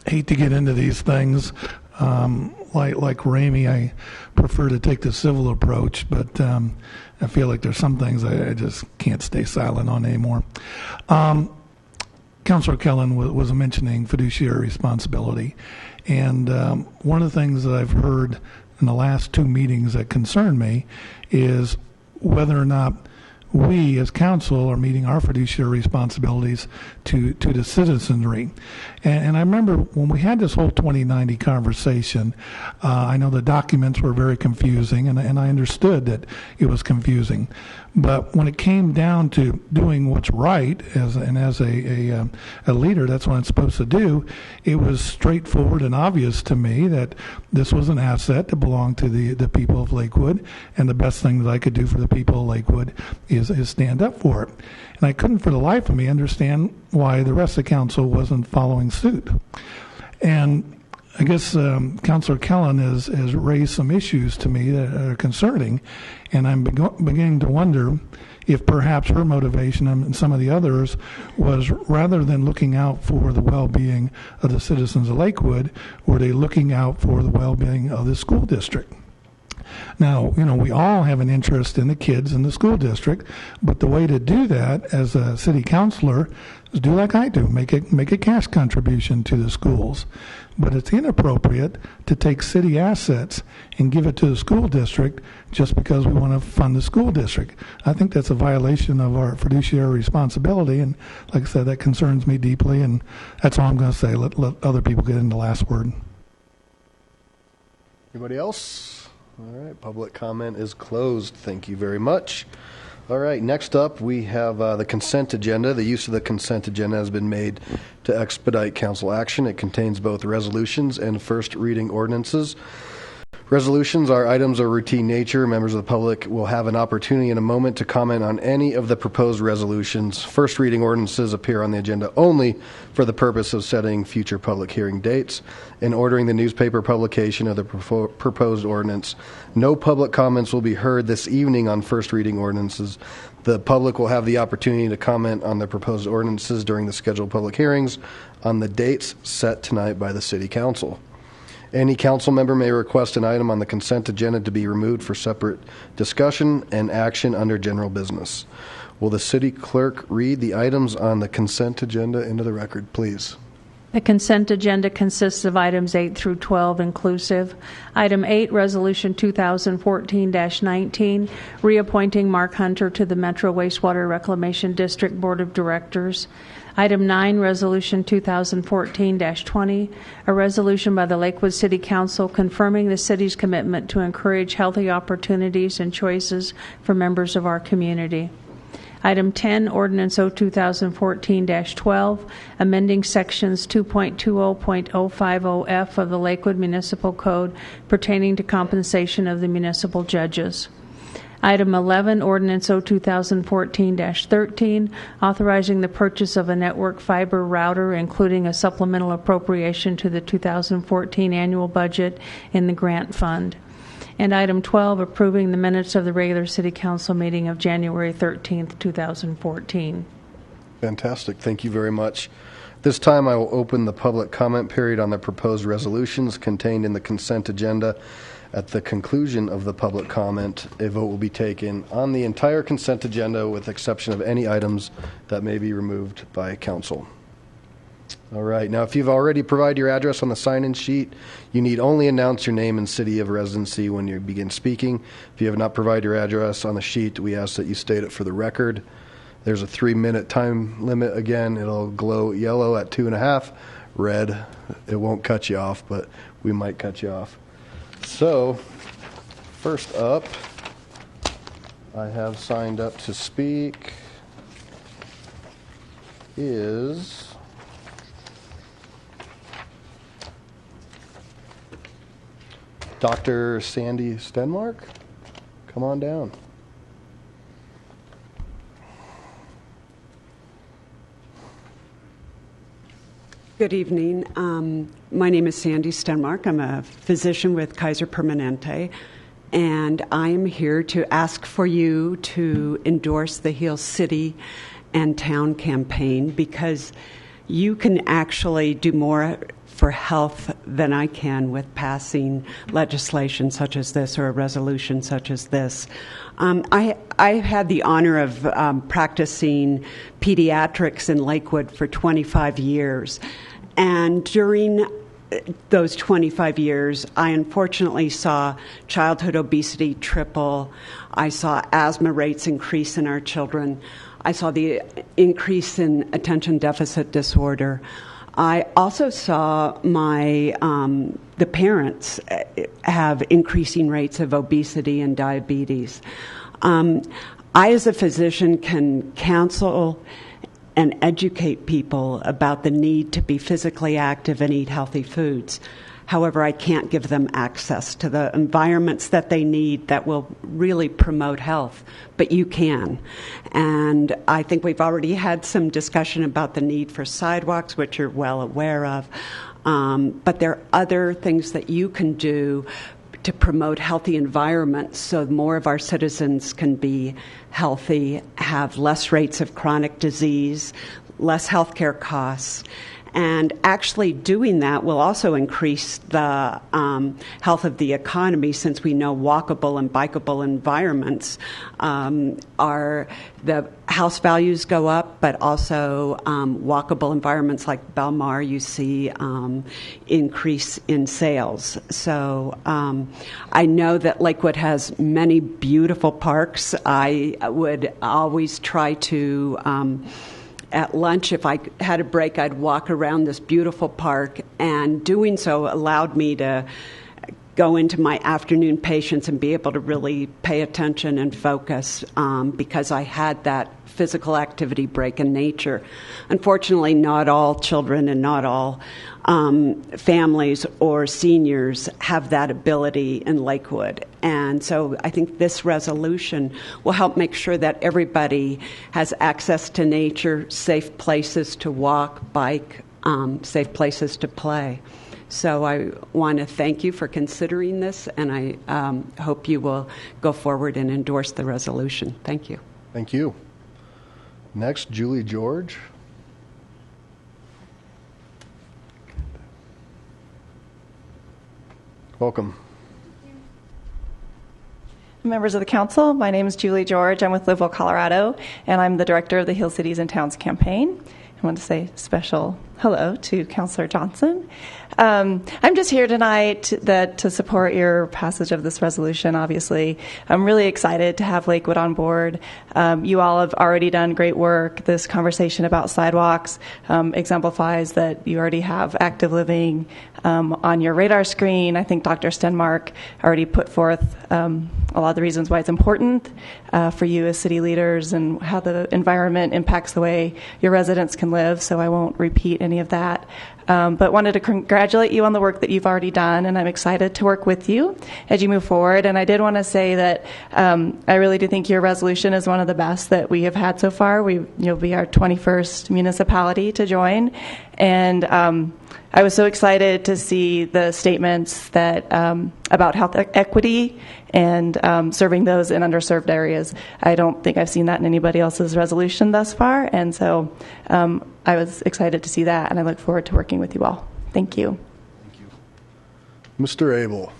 hate to get into these things. Like Ramey, I prefer to take the civil approach, but I feel like there's some things I just can't stay silent on anymore. Councillor Kellen was mentioning fiduciary responsibility, and one of the things that I've heard in the last two meetings that concern me is whether or not we as council are meeting our fiduciary responsibilities to the citizenry. And I remember when we had this whole 2090 conversation, I know the documents were very confusing, and I understood that it was confusing. But when it came down to doing what's right, as a leader, that's what I'm supposed to do, it was straightforward and obvious to me that this was an asset that belonged to the people of Lakewood, and the best thing that I could do for the people of Lakewood is stand up for it. And I couldn't for the life of me understand why the rest of the council wasn't following suit. And I guess Councillor Kellen has raised some issues to me that are concerning, and I'm beginning to wonder if perhaps her motivation and some of the others was, rather than looking out for the well-being of the citizens of Lakewood, were they looking out for the well-being of the school district? Now, we all have an interest in the kids in the school district, but the way to do that as a city councilor is do like I do, make a cash contribution to the schools. But it's inappropriate to take city assets and give it to the school district just because we want to fund the school district. I think that's a violation of our fiduciary responsibility, and like I said, that concerns me deeply, and that's all I'm going to say. Let other people get in the last word. Anybody else? All right, public comment is closed. Thank you very much. All right, next up we have the consent agenda. The use of the consent agenda has been made to expedite council action. It contains both resolutions and first reading ordinances. Resolutions are items of routine nature. Members of the public will have an opportunity in a moment to comment on any of the proposed resolutions. First reading ordinances appear on the agenda only for the purpose of setting future public hearing dates and ordering the newspaper publication of the proposed ordinance. No public comments will be heard this evening on first reading ordinances. The public will have the opportunity to comment on the proposed ordinances during the scheduled public hearings on the dates set tonight by the City Council. Any council member may request an item on the consent agenda to be removed for separate discussion and action under general business. Will the city clerk read the items on the consent agenda into the record, please? The consent agenda consists of items 8 through 12 inclusive. Item 8, Resolution 2014-19, reappointing Mark Hunter to the Metro Wastewater Reclamation District Board of Directors. Item 9, Resolution 2014-20, a resolution by the Lakewood City Council confirming the city's commitment to encourage healthy opportunities and choices for members of our community. Item 10, Ordinance 2014-12, amending Sections 2.20.050F of the Lakewood Municipal Code pertaining to compensation of the municipal judges. Item 11, Ordinance 2014-13, authorizing the purchase of a network fiber router, including a supplemental appropriation to the 2014 annual budget in the grant fund. And item 12, approving the minutes of the regular City Council meeting of January 13th, 2014. Fantastic. Thank you very much. This time I will open the public comment period on the proposed resolutions contained in the consent agenda. At the conclusion of the public comment, a vote will be taken on the entire consent agenda with exception of any items that may be removed by council. All right. Now, if you've already provided your address on the sign-in sheet, you need only announce your name and city of residency when you begin speaking. If you have not provided your address on the sheet, we ask that you state it for the record. There's a 3-minute time limit. Again, it'll glow yellow at 2.5, red. It won't cut you off, but we might cut you off. So, first up, I have signed up to speak is Dr. Sandy Stenmark. Come on down. Good evening. My name is Sandy Stenmark. I'm a physician with Kaiser Permanente, and I am here to ask for you to endorse the Heal City and Town campaign because you can actually do more for health than I can with passing legislation such as this or a resolution such as this. I had the honor of practicing pediatrics in Lakewood for 25 years. And during those 25 years, I unfortunately saw childhood obesity triple. I saw asthma rates increase in our children. I saw the increase in attention deficit disorder. I also saw the parents have increasing rates of obesity and diabetes. I, as a physician, can counsel and educate people about the need to be physically active and eat healthy foods. However, I can't give them access to the environments that they need that will really promote health, but you can. And I think we've already had some discussion about the need for sidewalks, which you're well aware of. But there are other things that you can do to promote healthy environments so more of our citizens can be healthy, have less rates of chronic disease, less healthcare costs. And actually doing that will also increase the health of the economy, since we know walkable and bikeable environments are the house values go up, but also walkable environments like Belmar, you see increase in sales. So I know that Lakewood has many beautiful parks. I would always try to at lunch, if I had a break, I'd walk around this beautiful park, and doing so allowed me to go into my afternoon patients and be able to really pay attention and focus because I had that physical activity break in nature. Unfortunately, not all children and not all families or seniors have that ability in Lakewood. And so I think this resolution will help make sure that everybody has access to nature, safe places to walk, bike, safe places to play. So I want to thank you for considering this, and I hope you will go forward and endorse the resolution. Thank you. Thank you. Next, Julie George. Welcome. Members of the council, my name is Julie George. I'm with Liverville, Colorado, and I'm the director of the Heal Cities and Towns campaign. I want to say special hello to Councillor Johnson. I'm just here tonight to support your passage of this resolution, obviously. I'm really excited to have Lakewood on board. You all have already done great work. This conversation about sidewalks exemplifies that you already have active living on your radar screen. I think Dr. Stenmark already put forth a lot of the reasons why it's important for you as city leaders and how the environment impacts the way your residents can live, so I won't repeat any of that. But wanted to congratulate you on the work that you've already done, and I'm excited to work with you as you move forward. And I did want to say that I really do think your resolution is one of the best that we have had so far. You'll be our 21st municipality to join, and I was so excited to see the statements that about health equity and serving those in underserved areas. I don't think I've seen that in anybody else's resolution thus far, and so I was excited to see that, and I look forward to working with you all. Thank you. Thank you. Mr. Abel.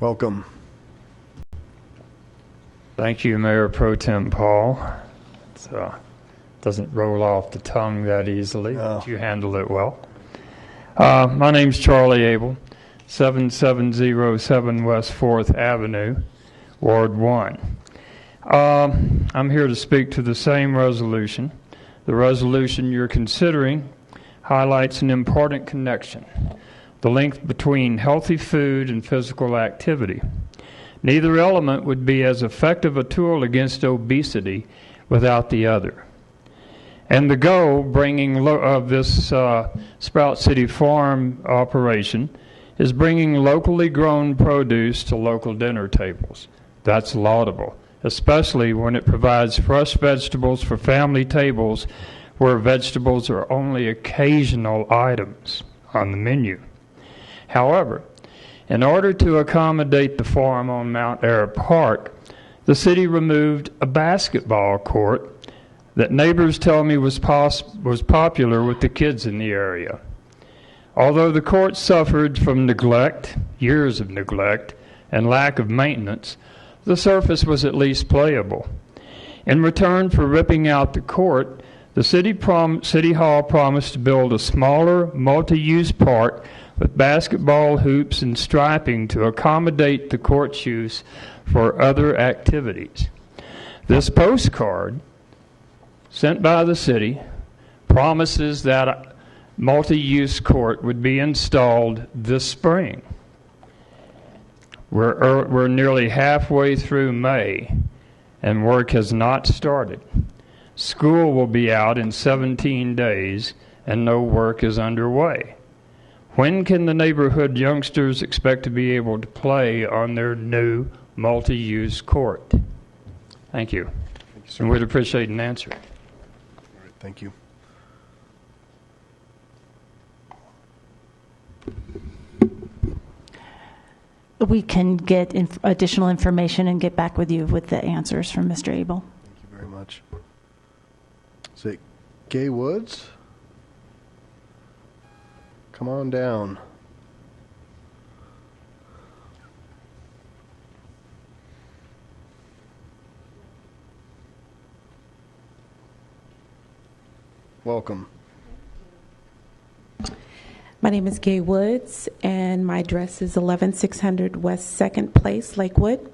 Welcome. Thank you, Mayor Pro Tem Paul. It doesn't roll off the tongue that easily, but you handled it well. My name's Charlie Abel, 7707 West 4th Avenue, Ward 1. I'm here to speak to the same resolution. The resolution you're considering highlights an important connection, the link between healthy food and physical activity. Neither element would be as effective a tool against obesity without the other. And the goal of this Sprout City Farm operation is bringing locally grown produce to local dinner tables. That's laudable, especially when it provides fresh vegetables for family tables where vegetables are only occasional items on the menu. However, in order to accommodate the farm on Mount Air Park, the city removed a basketball court that neighbors tell me was popular with the kids in the area. Although the court suffered from neglect, years of neglect, and lack of maintenance, the surface was at least playable. In return for ripping out the court, the City Hall promised to build a smaller, multi-use park with basketball hoops and striping to accommodate the court's use for other activities. This postcard, sent by the city, promises that a multi-use court would be installed this spring. We're nearly halfway through May, and work has not started. School will be out in 17 days, and no work is underway. When can the neighborhood youngsters expect to be able to play on their new multi-use court? Thank you. And we'd appreciate an answer. All right, thank you. We can get additional information and get back with you with the answers from Mr. Abel. Thank you very much. Is it Gay Woods? Come on down. Welcome. My name is Gay Woods, and my address is 11600 West 2nd Place, Lakewood.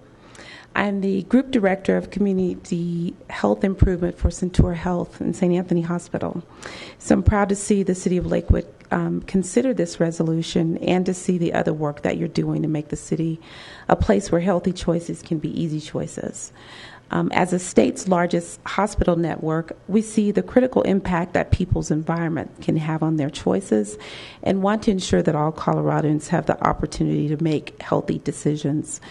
I'm the Group Director of Community Health Improvement for Centura Health and St. Anthony Hospital. So I'm proud to see the City of Lakewood consider this resolution and to see the other work that you're doing to make the city a place where healthy choices can be easy choices. As a state's largest hospital network, we see the critical impact that people's environment can have on their choices and want to ensure that all Coloradans have the opportunity to make healthy decisions.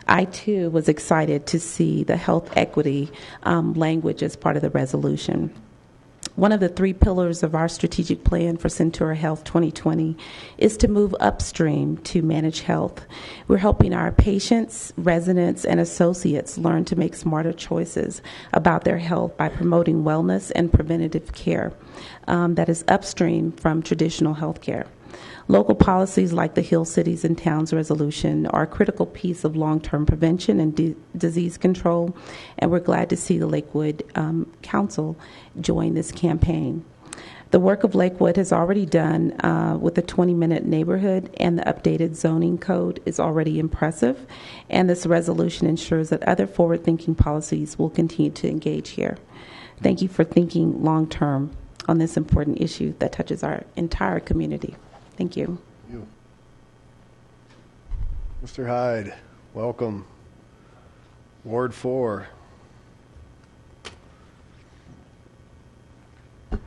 I, too, was excited to see the health equity language as part of the resolution. One of the 3 pillars of our strategic plan for Centura Health 2020 is to move upstream to manage health. We're helping our patients, residents, and associates learn to make smarter choices about their health by promoting wellness and preventative care that is upstream from traditional health care. Local policies like the Hill Cities and Towns Resolution are a critical piece of long-term prevention and disease control, and we're glad to see the Lakewood Council join this campaign. The work of Lakewood has already done with the 20-minute neighborhood, and the updated zoning code is already impressive, and this resolution ensures that other forward-thinking policies will continue to engage here. Thank you for thinking long-term on this important issue that touches our entire community. Thank you. Thank you. Mr. Hyde, welcome. Ward 4.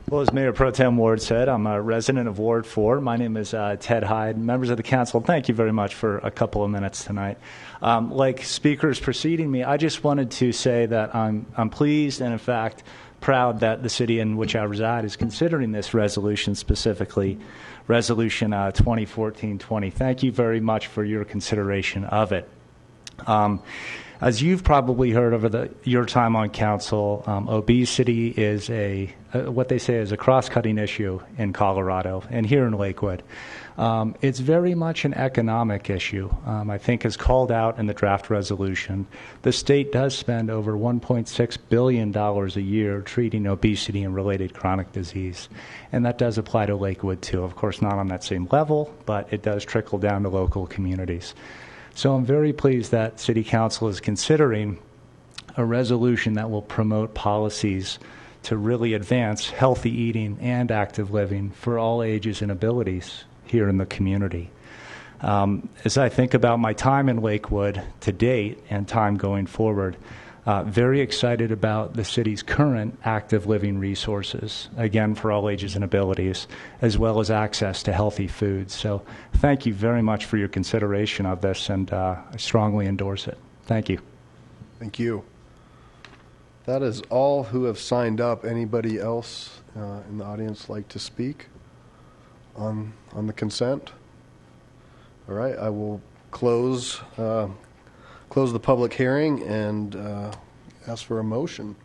Well, as Mayor Pro Tem Ward said, I'm a resident of Ward 4. My name is Ted Hyde. Members of the council, thank you very much for a couple of minutes tonight. Like speakers preceding me, I just wanted to say that I'm pleased and, in fact, proud that the city in which I reside is considering this resolution, specifically Resolution 2014-20. Thank you very much for your consideration of it. As you've probably heard over your time on council, obesity is what they say is a cross-cutting issue in Colorado and here in Lakewood. It's very much an economic issue. I think as called out in the draft resolution, the state does spend over $1.6 billion a year treating obesity and related chronic disease. And that does apply to Lakewood too. Of course, not on that same level, but it does trickle down to local communities. So I'm very pleased that City Council is considering a resolution that will promote policies to really advance healthy eating and active living for all ages and abilities here in the community. As I think about my time in Lakewood to date and time going forward, very excited about the city's current active living resources, again, for all ages and abilities, as well as access to healthy foods. So thank you very much for your consideration of this, and I strongly endorse it. Thank you. Thank you. That is all who have signed up. Anybody else in the audience like to speak on the consent? All right, I will close the public hearing and ask for a motion.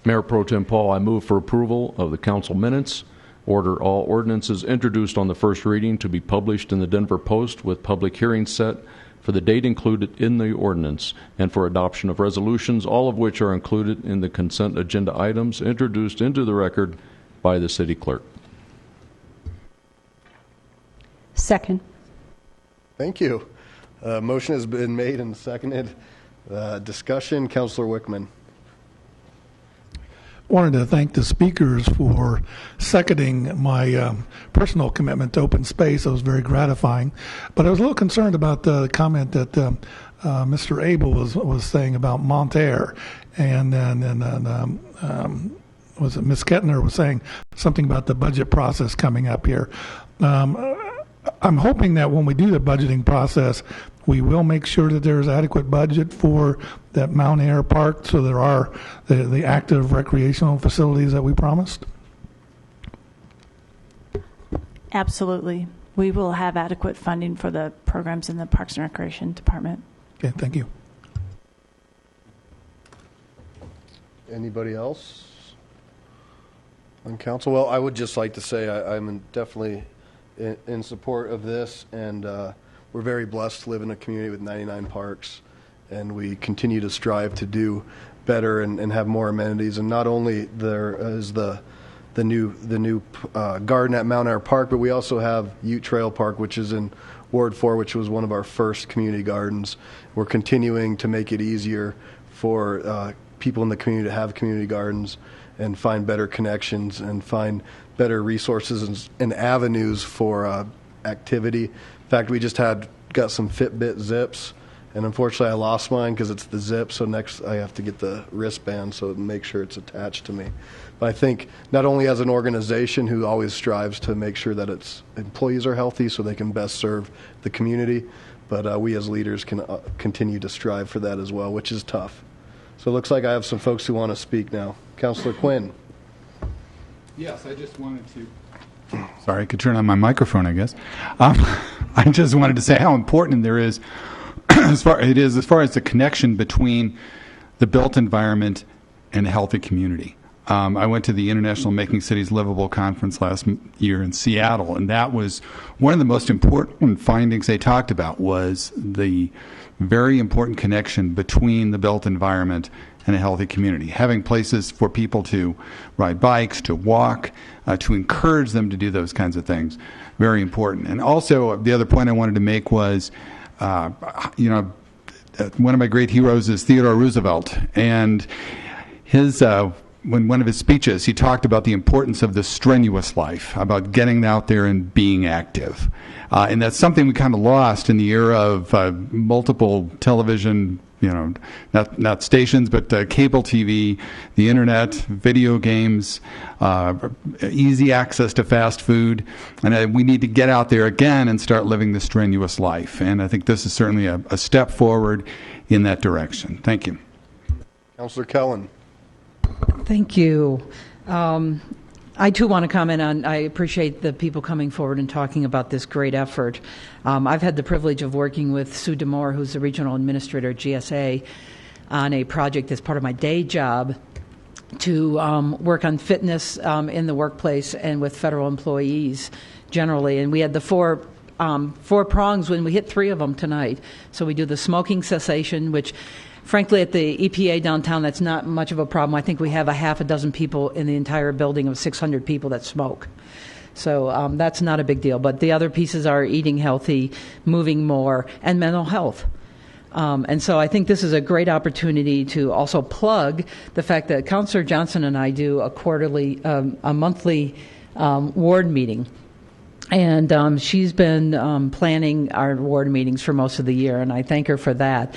Mayor Pro Tem Paul, I move for approval of the council minutes. Order all ordinances introduced on the first reading to be published in the Denver Post with public hearing set for the date included in the ordinance, and for adoption of resolutions, all of which are included in the consent agenda items introduced into the record by the city clerk. Second. Thank you. Motion has been made and seconded. Discussion, Councilor Wickman. Wanted to thank the speakers for seconding my personal commitment to open space. It was very gratifying. But I was a little concerned about the comment that Mr. Abel was saying about Monterey, and was it Ms. Kettner was saying something about the budget process coming up here. I'm hoping that when we do the budgeting process, we will make sure that there's adequate budget for that Mount Air Park, so there are the active recreational facilities that we promised. Absolutely. We will have adequate funding for the programs in the Parks and Recreation Department. Okay, thank you. Anybody else on council? Well, I would just like to say I'm definitely in support of this, and we're very blessed to live in a community with 99 parks, and we continue to strive to do better and have more amenities. And not only there is the new garden at Mount Air Park, but we also have Ute Trail Park, which is in Ward 4, which was one of our first community gardens. We're continuing to make it easier for people in the community to have community gardens and find better connections and find better resources and avenues for activity. In fact, we just got some Fitbit zips, and unfortunately I lost mine because it's the zip, so next I have to get the wristband so make sure it's attached to me. But I think not only as an organization who always strives to make sure that its employees are healthy so they can best serve the community, but we as leaders can continue to strive for that as well, which is tough. So it looks like I have some folks who want to speak now. Councilor Quinn. Yes, I just wanted to... Sorry, I could turn on my microphone, I guess. I just wanted to say how important there is, as far as the connection between the built environment and a healthy community. I went to the International Making Cities Livable Conference last year in Seattle, and that was one of the most important findings they talked about was the very important connection between the built environment and a healthy community. Having places for people to ride bikes, to walk, to encourage them to do those kinds of things, very important. And also, the other point I wanted to make was, one of my great heroes is Theodore Roosevelt, and his when one of his speeches, he talked about the importance of the strenuous life, about getting out there and being active. And that's something we kind of lost in the era of multiple television, not stations, but cable TV, the internet, video games, easy access to fast food. And we need to get out there again and start living the strenuous life. And I think this is certainly a step forward in that direction. Thank you. Councilor Kellen. Thank you. I too want to comment on, I appreciate the people coming forward and talking about this great effort. I've had the privilege of working with Sue DeMore, who's the regional administrator at GSA, on a project as part of my day job to work on fitness in the workplace and with federal employees generally. And we had the four prongs when we hit 3 of them tonight. So we do the smoking cessation, which frankly, at the EPA downtown, that's not much of a problem. I think we have a half a dozen people in the entire building of 600 people that smoke. So that's not a big deal. But the other pieces are eating healthy, moving more, and mental health. And so I think this is a great opportunity to also plug the fact that Councilor Johnson and I do a monthly ward meeting. And she's been planning our ward meetings for most of the year, and I thank her for that.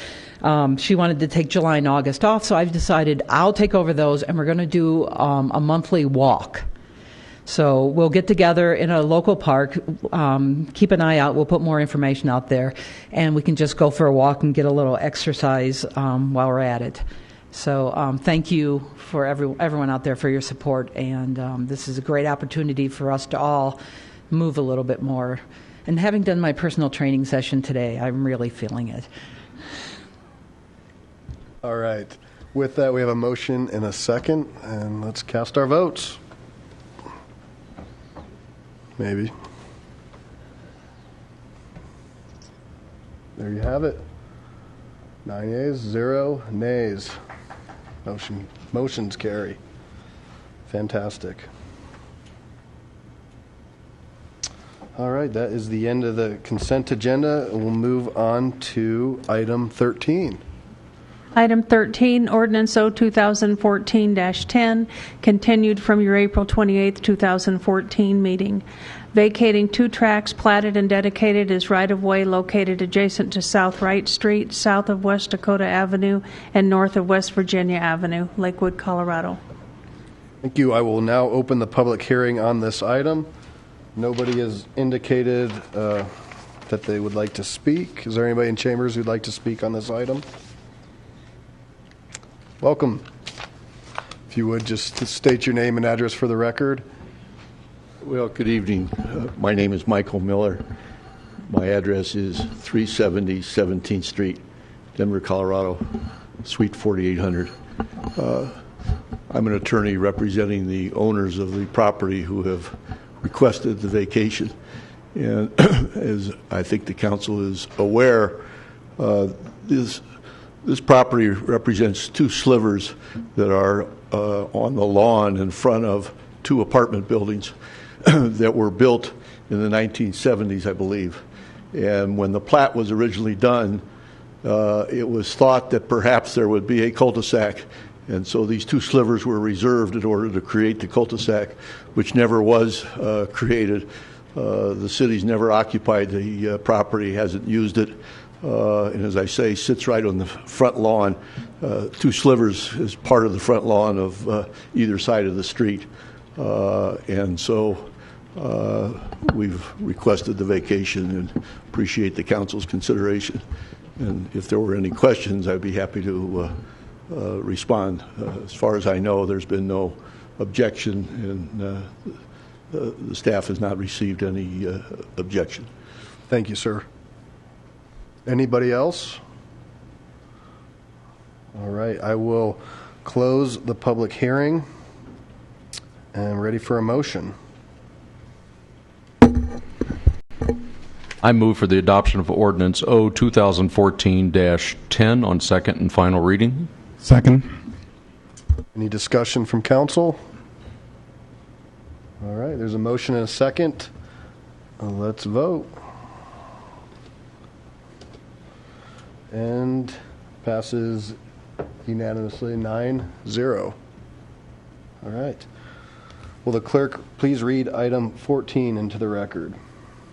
She wanted to take July and August off, so I've decided I'll take over those, and we're going to do a monthly walk. So we'll get together in a local park, keep an eye out, we'll put more information out there, and we can just go for a walk and get a little exercise while we're at it. So thank you for everyone out there for your support, and this is a great opportunity for us to all move a little bit more. And having done my personal training session today, I'm really feeling it. All right. With that, we have a motion and a second, and let's cast our votes. Maybe. There you have it. 9 yeas, 0 nays. Motions carry. Fantastic. All right, that is the end of the consent agenda. We'll move on to item 13. Item 13, Ordinance O 2014-10, continued from your April 28, 2014 meeting, vacating 2 tracts platted and dedicated as right-of-way located adjacent to South Wright Street, south of West Dakota Avenue, and north of West Virginia Avenue, Lakewood, Colorado. Thank you. I will now open the public hearing on this item. Nobody has indicated that they would like to speak. Is there anybody in chambers who'd like to speak on this item? Welcome. If you would just state your name and address for the record. Well, good evening. My name is Michael Miller. My address is 370 17th Street, Denver, Colorado, Suite 4800. I'm an attorney representing the owners of the property who have requested the vacation. And as I think the council is aware, this property represents 2 slivers that are on the lawn in front of 2 apartment buildings that were built in the 1970s, I believe. And when the plat was originally done, it was thought that perhaps there would be a cul-de-sac. And so these 2 slivers were reserved in order to create the cul-de-sac, which never was created. The city's never occupied the property, hasn't used it. And as I say, sits right on the front lawn. 2 slivers is part of the front lawn of either side of the street. And so we've requested the vacation and appreciate the council's consideration. And if there were any questions, I'd be happy to respond. As far as I know, there's been no objection, and the staff has not received any objection. Thank you, sir. Anybody else? All right, I will close the public hearing. And ready for a motion. I move for the adoption of ordinance O 2014-10 on second and final reading. Second. Any discussion from council? All right, there's a motion and a second. Let's vote. And passes unanimously 9-0. All right. Will the clerk please read item 14 into the record?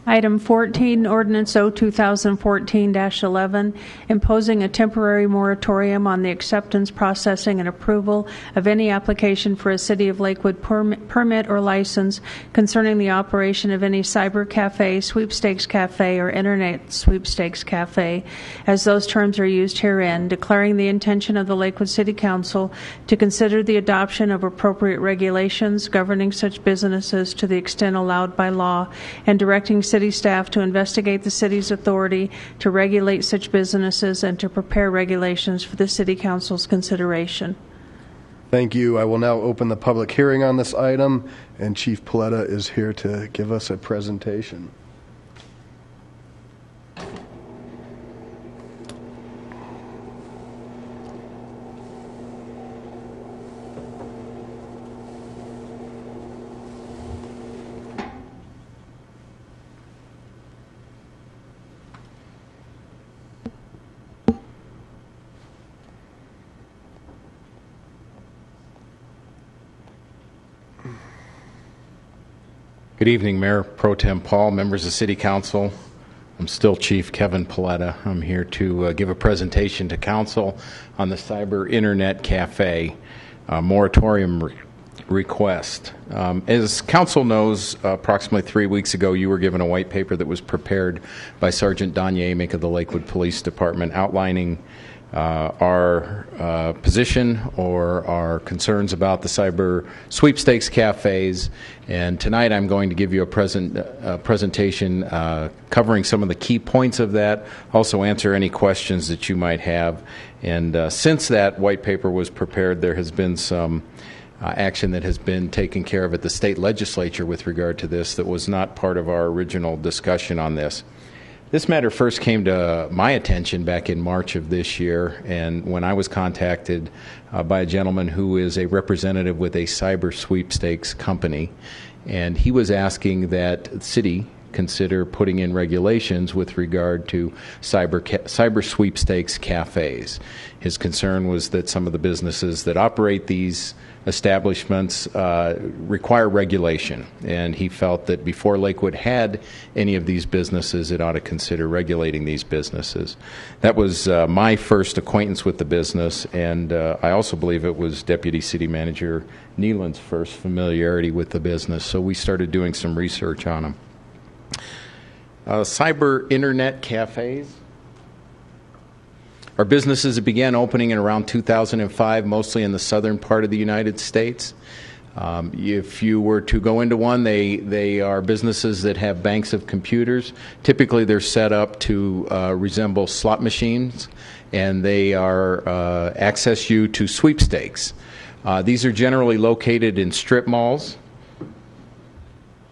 Item 14, Ordinance O 2014-11, imposing a temporary moratorium on the acceptance, processing, and approval of any application for a City of Lakewood permit or license concerning the operation of any cyber cafe, sweepstakes cafe, or internet sweepstakes cafe, as those terms are used herein, declaring the intention of the Lakewood City Council to consider the adoption of appropriate regulations governing such businesses to the extent allowed by law, and directing city staff to investigate the city's authority to regulate such businesses and to prepare regulations for the City Council's consideration. Thank you. I will now open the public hearing on this item, and Chief Paletta is here to give us a presentation. Good evening, Mayor Pro Tem Paul, members of City Council. I'm still Chief Kevin Paletta. I'm here to give a presentation to Council on the Cyber Internet Cafe moratorium request. As Council knows, approximately 3 weeks ago, you were given a white paper that was prepared by Sergeant Don Yamick of the Lakewood Police Department outlining our position or our concerns about the cyber sweepstakes cafes. And tonight I'm going to give you a presentation covering some of the key points of that, also answer any questions that you might have. And since that white paper was prepared, there has been some action that has been taken care of at the state legislature with regard to this that was not part of our original discussion on this. This matter first came to my attention back in March of this year, and when I was contacted by a gentleman who is a representative with a cyber sweepstakes company, and he was asking that the city consider putting in regulations with regard to cyber sweepstakes cafes. His concern was that some of the businesses that operate these establishments require regulation, and he felt that before Lakewood had any of these businesses, it ought to consider regulating these businesses. That was my first acquaintance with the business, and I also believe it was Deputy City Manager Nealon's first familiarity with the business, so we started doing some research on them. Cyber internet cafes are businesses that began opening in around 2005, mostly in the southern part of the United States. If you were to go into one, they are businesses that have banks of computers. Typically, they're set up to resemble slot machines, and they are access you to sweepstakes. These are generally located in strip malls.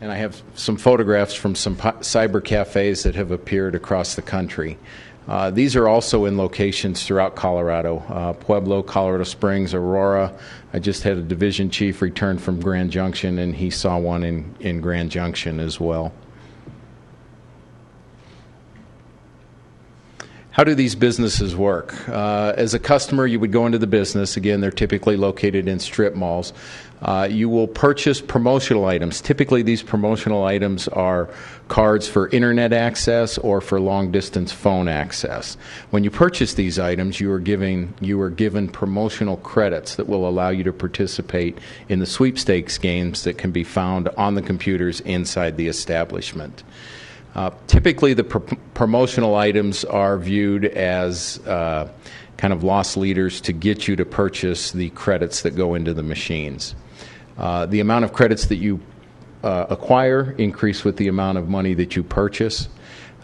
And I have some photographs from some cyber cafes that have appeared across the country. These are also in locations throughout Colorado, Pueblo, Colorado Springs, Aurora. I just had a division chief return from Grand Junction, and he saw one in Grand Junction as well. How do these businesses work? As a customer, you would go into the business. Again, they're typically located in strip malls. You will purchase promotional items. Typically, these promotional items are cards for internet access or for long-distance phone access. When you purchase these items, you are given promotional credits that will allow you to participate in the sweepstakes games that can be found on the computers inside the establishment. Typically, the promotional items are viewed as kind of loss leaders to get you to purchase the credits that go into the machines. The amount of credits that you acquire increase with the amount of money that you purchase.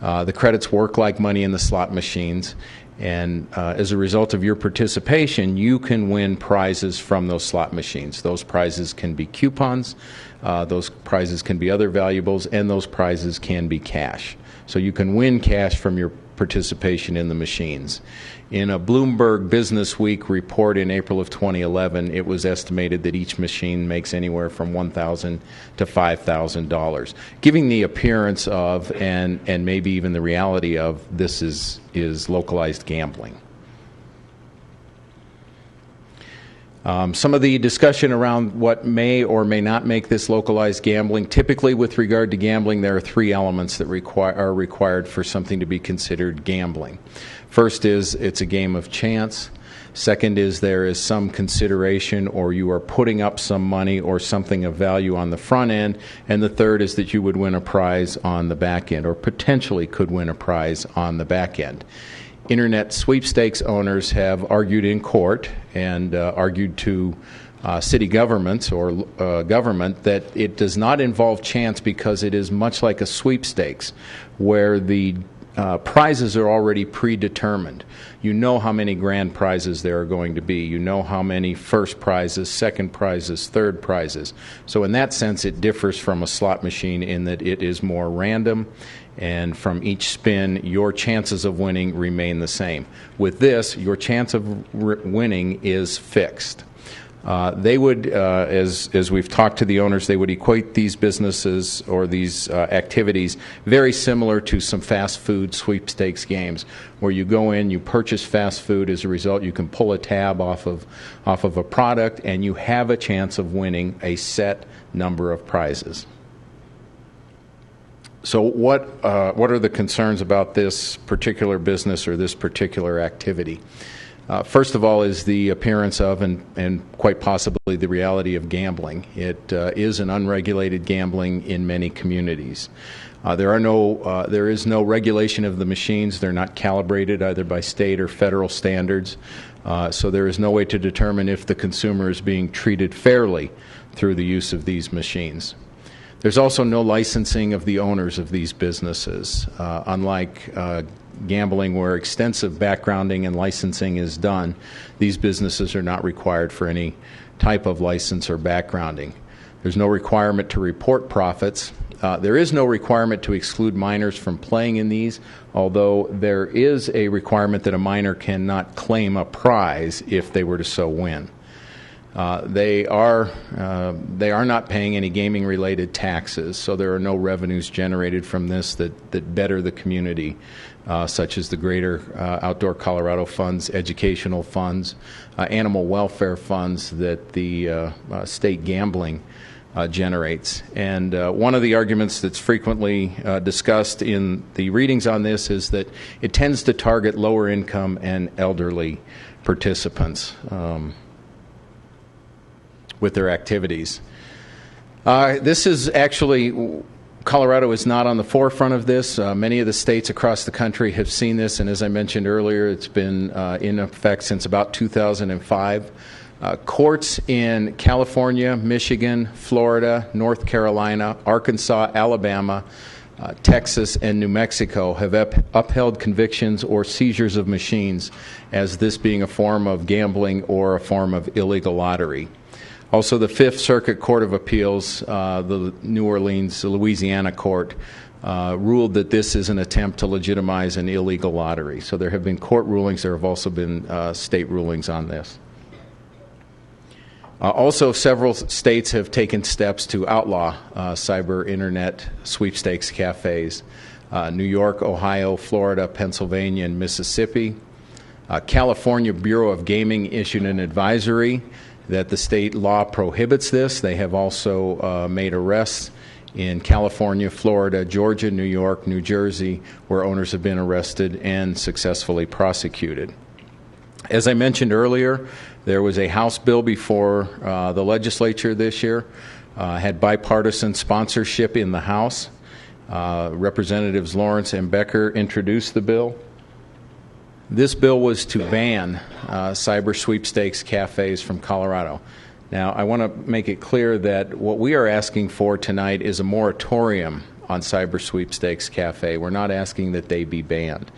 The credits work like money in the slot machines, And as a result of your participation, you can win prizes from those slot machines. Those prizes can be coupons, those prizes can be other valuables, and those prizes can be cash. So you can win cash from your participation in the machines. In a Bloomberg Business Week report in April of 2011, it was estimated that each machine makes anywhere from $1,000 to $5,000, giving the appearance of, and maybe even the reality of, this is localized gambling. Some of the discussion around what may or may not make this localized gambling. Typically, with regard to gambling, there are three elements that are required for something to be considered gambling. First is it's a game of chance. Second is there is some consideration, or you are putting up some money or something of value on the front end. And the third is that you would win a prize on the back end, or potentially could win a prize on the back end. Internet sweepstakes owners have argued in court and argued to city governments or government that it does not involve chance because it is much like a sweepstakes where the prizes are already predetermined. You know how many grand prizes there are going to be. You know how many first prizes, second prizes, third prizes. So in that sense, it differs from a slot machine in that it is more random, and from each spin, your chances of winning remain the same. With this, your chance of winning is fixed. They would, as we've talked to the owners, they would equate these businesses or these activities very similar to some fast food sweepstakes games, where you go in, you purchase fast food. As a result, you can pull a tab off of a product, and you have a chance of winning a set number of prizes. So what are the concerns about this particular business or this particular activity? First of all is the appearance of and quite possibly the reality of gambling. It is an unregulated gambling in many communities. There is no regulation of the machines. They're not calibrated either by state or federal standards. So there is no way to determine if the consumer is being treated fairly through the use of these machines. There's also no licensing of the owners of these businesses. Unlike gambling where extensive backgrounding and licensing is done, these businesses are not required for any type of license or backgrounding. There's no requirement to report profits. There is no requirement to exclude minors from playing in these, although there is a requirement that a minor cannot claim a prize if they were to so win. They are not paying any gaming-related taxes, so there are no revenues generated from this that better the community, such as the Greater Outdoor Colorado Funds, educational funds, animal welfare funds that the state gambling generates. And one of the arguments that's frequently discussed in the readings on this is that it tends to target lower income and elderly participants with their activities. This is actually, Colorado is not on the forefront of this. Many of the states across the country have seen this, and as I mentioned earlier, it's been in effect since about 2005. Courts in California, Michigan, Florida, North Carolina, Arkansas, Alabama, Texas, and New Mexico have upheld convictions or seizures of machines as this being a form of gambling or a form of illegal lottery. Also, the Fifth Circuit Court of Appeals, the New Orleans, Louisiana court, ruled that this is an attempt to legitimize an illegal lottery. So there have been court rulings. There have also been state rulings on this. Also, several states have taken steps to outlaw cyber internet sweepstakes cafes. New York, Ohio, Florida, Pennsylvania, and Mississippi. California Bureau of Gaming issued an advisory that the state law prohibits this. They have also made arrests in California, Florida, Georgia, New York, New Jersey, where owners have been arrested and successfully prosecuted. As I mentioned earlier, there was a House bill before the legislature this year, had bipartisan sponsorship in the House. Representatives Lawrence and Becker introduced the bill. This bill was to ban cyber sweepstakes cafes from Colorado. Now, I want to make it clear that what we are asking for tonight is a moratorium on cyber sweepstakes cafe. We're not asking that they be banned.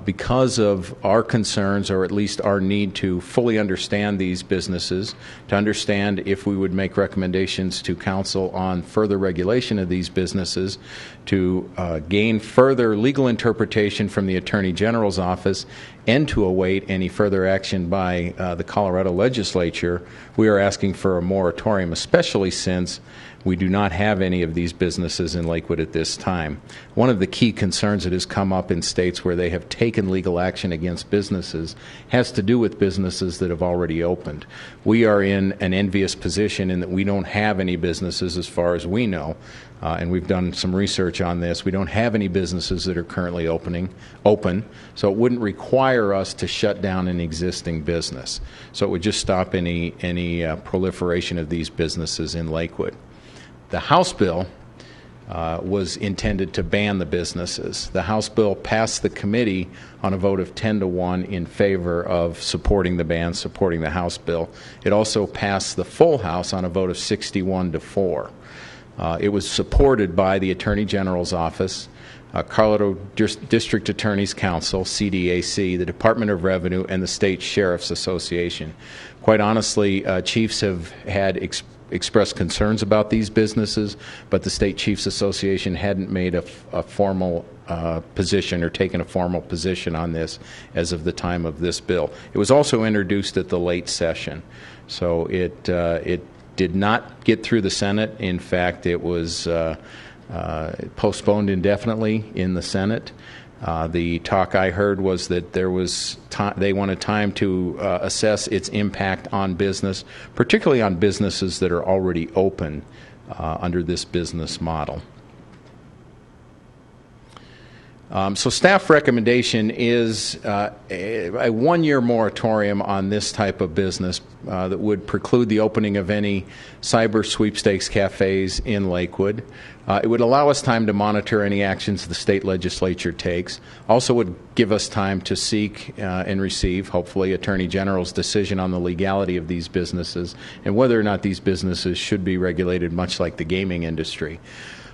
Because of our concerns, or at least our need to fully understand these businesses, to understand if we would make recommendations to council on further regulation of these businesses, to gain further legal interpretation from the Attorney General's office, and to await any further action by the Colorado legislature, we are asking for a moratorium, especially since we do not have any of these businesses in Lakewood at this time. One of the key concerns that has come up in states where they have taken legal action against businesses has to do with businesses that have already opened. We are in an envious position in that we don't have any businesses as far as we know, and we've done some research on this. We don't have any businesses that are currently open, so it wouldn't require us to shut down an existing business. So it would just stop any proliferation of these businesses in Lakewood. The House bill was intended to ban the businesses. The House bill passed the committee on a vote of 10-1 in favor of supporting the ban, supporting the House bill. It also passed the full House on a vote of 61-4. It was supported by the Attorney General's office, Colorado District Attorney's Council, CDAC, the Department of Revenue, and the State Sheriff's Association. Quite honestly, chiefs have had expressed concerns about these businesses, but the State Chiefs Association hadn't made a formal position or taken a formal position on this as of the time of this bill. It was also introduced at the late session, so it did not get through the Senate. In fact, it was postponed indefinitely in the Senate. The talk I heard was that they wanted time to assess its impact on business, particularly on businesses that are already open under this business model. So staff recommendation is a one-year moratorium on this type of business that would preclude the opening of any cyber sweepstakes cafes in Lakewood. It would allow us time to monitor any actions the state legislature takes. Also would give us time to seek and receive, hopefully, Attorney General's decision on the legality of these businesses and whether or not these businesses should be regulated much like the gaming industry.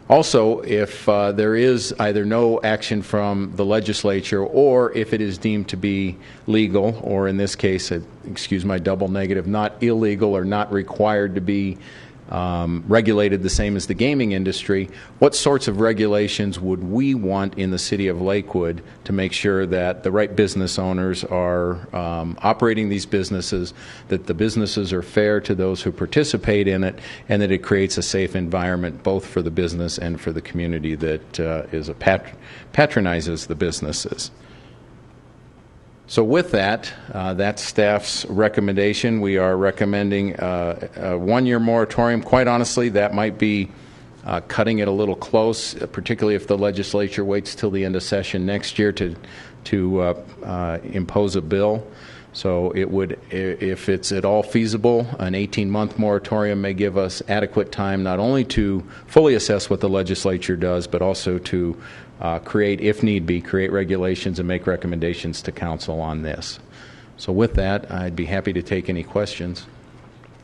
Also, if there is either no action from the legislature or if it is deemed to be legal, or in this case, excuse my double negative, not illegal or not required to be regulated the same as the gaming industry, what sorts of regulations would we want in the city of Lakewood to make sure that the right business owners are operating these businesses, that the businesses are fair to those who participate in it, and that it creates a safe environment both for the business and for the community that patronizes the businesses. So with that, that's staff's recommendation. We are recommending a one-year moratorium. Quite honestly, that might be cutting it a little close, particularly if the legislature waits till the end of session next year to impose a bill. So it would, if it's at all feasible, an 18-month moratorium may give us adequate time not only to fully assess what the legislature does, but also to create, if need be, create regulations and make recommendations to council on this. So with that, I'd be happy to take any questions.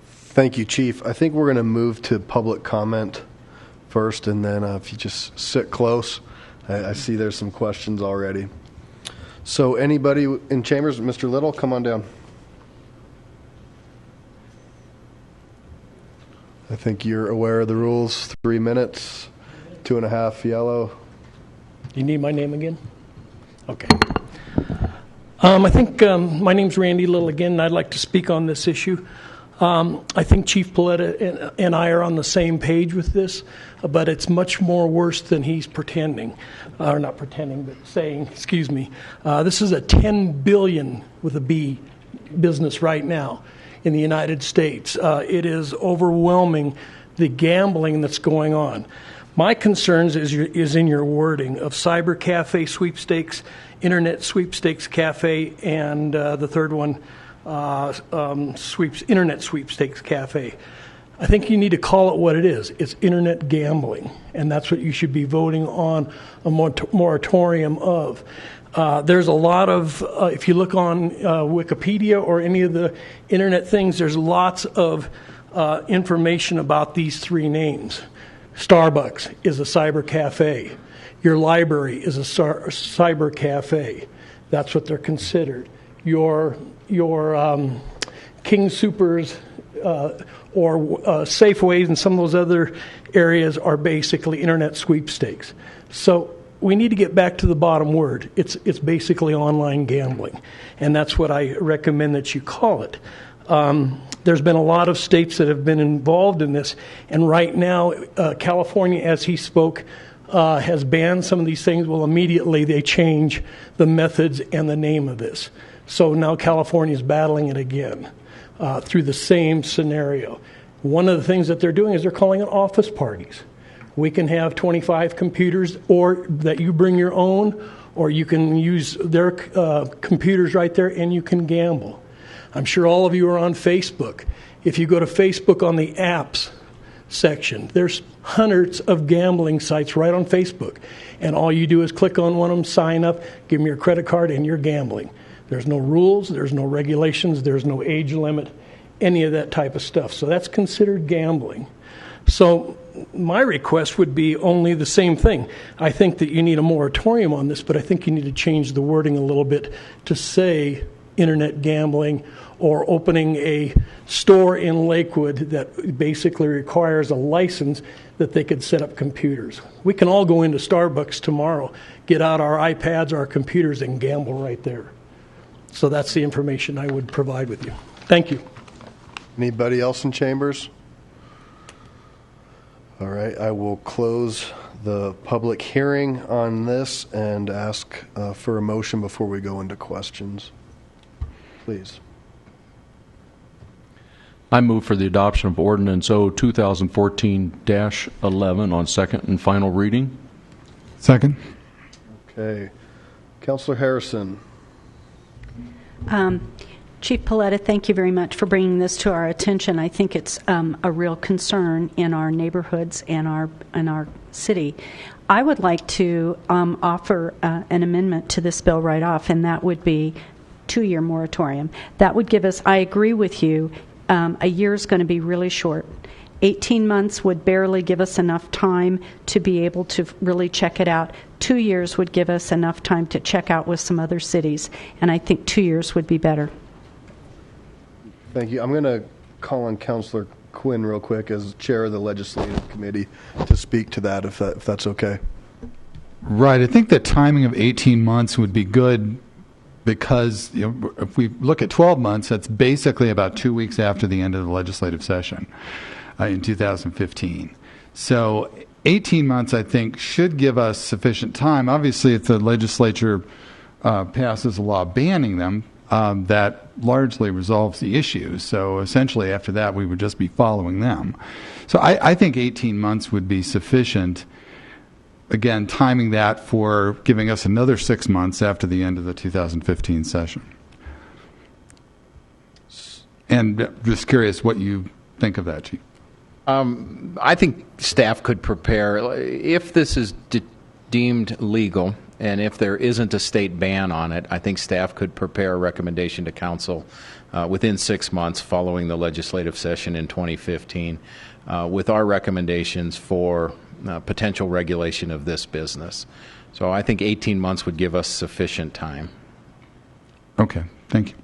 Thank you, Chief. I think we're going to move to public comment first, and then if you just sit close, I see there's some questions already. So anybody in chambers? Mr. Little, come on down. I think you're aware of the rules. 3 minutes, 2.5 yellow. You need my name again? Okay. I think my name's Randy Little again, and I'd like to speak on this issue. I think Chief Paletta and I are on the same page with this, but it's much more worse than he's pretending. Or not pretending, but saying, excuse me. This is a $10 billion with a B business right now in the United States. It is overwhelming the gambling that's going on. My concerns is in your wording of cyber cafe sweepstakes, internet sweepstakes cafe, and the third one, internet sweepstakes cafe. I think you need to call it what it is. It's internet gambling, and that's what you should be voting on a moratorium of. There's a lot of, if you look on Wikipedia or any of the internet things, there's lots of information about these three names. Starbucks is a cyber cafe. Your library is a cyber cafe. That's what they're considered. Your King Supers or Safeways and some of those other areas are basically internet sweepstakes. So we need to get back to the bottom word. It's basically online gambling, and that's what I recommend that you call it. There's been a lot of states that have been involved in this, and right now California, as he spoke, has banned some of these things. Well, immediately they change the methods and the name of this. So now California is battling it again through the same scenario. One of the things that they're doing is they're calling it office parties. We can have 25 computers, or that you bring your own, or you can use their computers right there and you can gamble. I'm sure all of you are on Facebook. If you go to Facebook on the apps section, there's hundreds of gambling sites right on Facebook. And all you do is click on one of them, sign up, give them your credit card, and you're gambling. There's no rules, there's no regulations, there's no age limit, any of that type of stuff. So that's considered gambling. So my request would be only the same thing. I think that you need a moratorium on this, but I think you need to change the wording a little bit to say internet gambling, or opening a store in Lakewood that basically requires a license that they could set up computers. We can all go into Starbucks tomorrow, get out our iPads, our computers, and gamble right there. So that's the information I would provide with you. Thank you. Anybody else in chambers? All right, I will close the public hearing on this and ask for a motion before we go into questions. Please. I move for the adoption of Ordinance O 2014-11 on second and final reading. Second. Okay. Councilor Harrison. Chief Paletta, thank you very much for bringing this to our attention. I think it's a real concern in our neighborhoods and our city. I would like to offer an amendment to this bill right off, and that would be 2-year moratorium. That would give us, I agree with you, a year is going to be really short. 18 months would barely give us enough time to be able to really check it out. 2 years would give us enough time to check out with some other cities, and I think 2 years would be better. Thank you. I'm going to call on Councilor Quinn real quick as chair of the Legislative Committee to speak to that, if that's okay. Right. I think the timing of 18 months would be good, because if we look at 12 months, that's basically about 2 weeks after the end of the legislative session in 2015. So 18 months, I think, should give us sufficient time. Obviously, if the legislature passes a law banning them, that largely resolves the issue. So essentially, after that, we would just be following them. So I think 18 months would be sufficient. Again, timing that for giving us another 6 months after the end of the 2015 session. And just curious what you think of that, Chief. I think staff could prepare, if this is deemed legal and if there isn't a state ban on it, I think staff could prepare a recommendation to council within 6 months following the legislative session in 2015 with our recommendations for potential regulation of this business. So I think 18 months would give us sufficient time. Okay, thank you.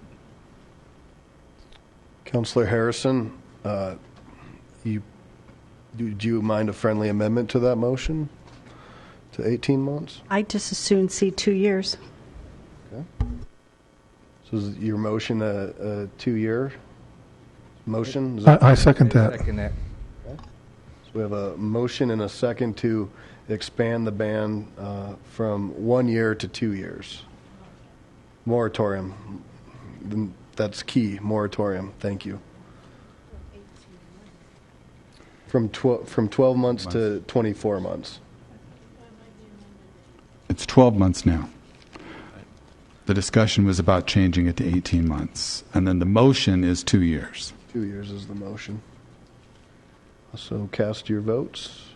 Councilor Harrison, do you mind a friendly amendment to that motion to 18 months? I'd just as soon see 2 years. Okay. So is your motion a 2-year motion? I second that. We have a motion and a second to expand the ban from 1 year to 2 years. Moratorium. That's key. Moratorium. Thank you. From 12 months to 24 months. It's 12 months now. The discussion was about changing it to 18 months. And then the motion is 2 years. 2 years is the motion. So cast your votes.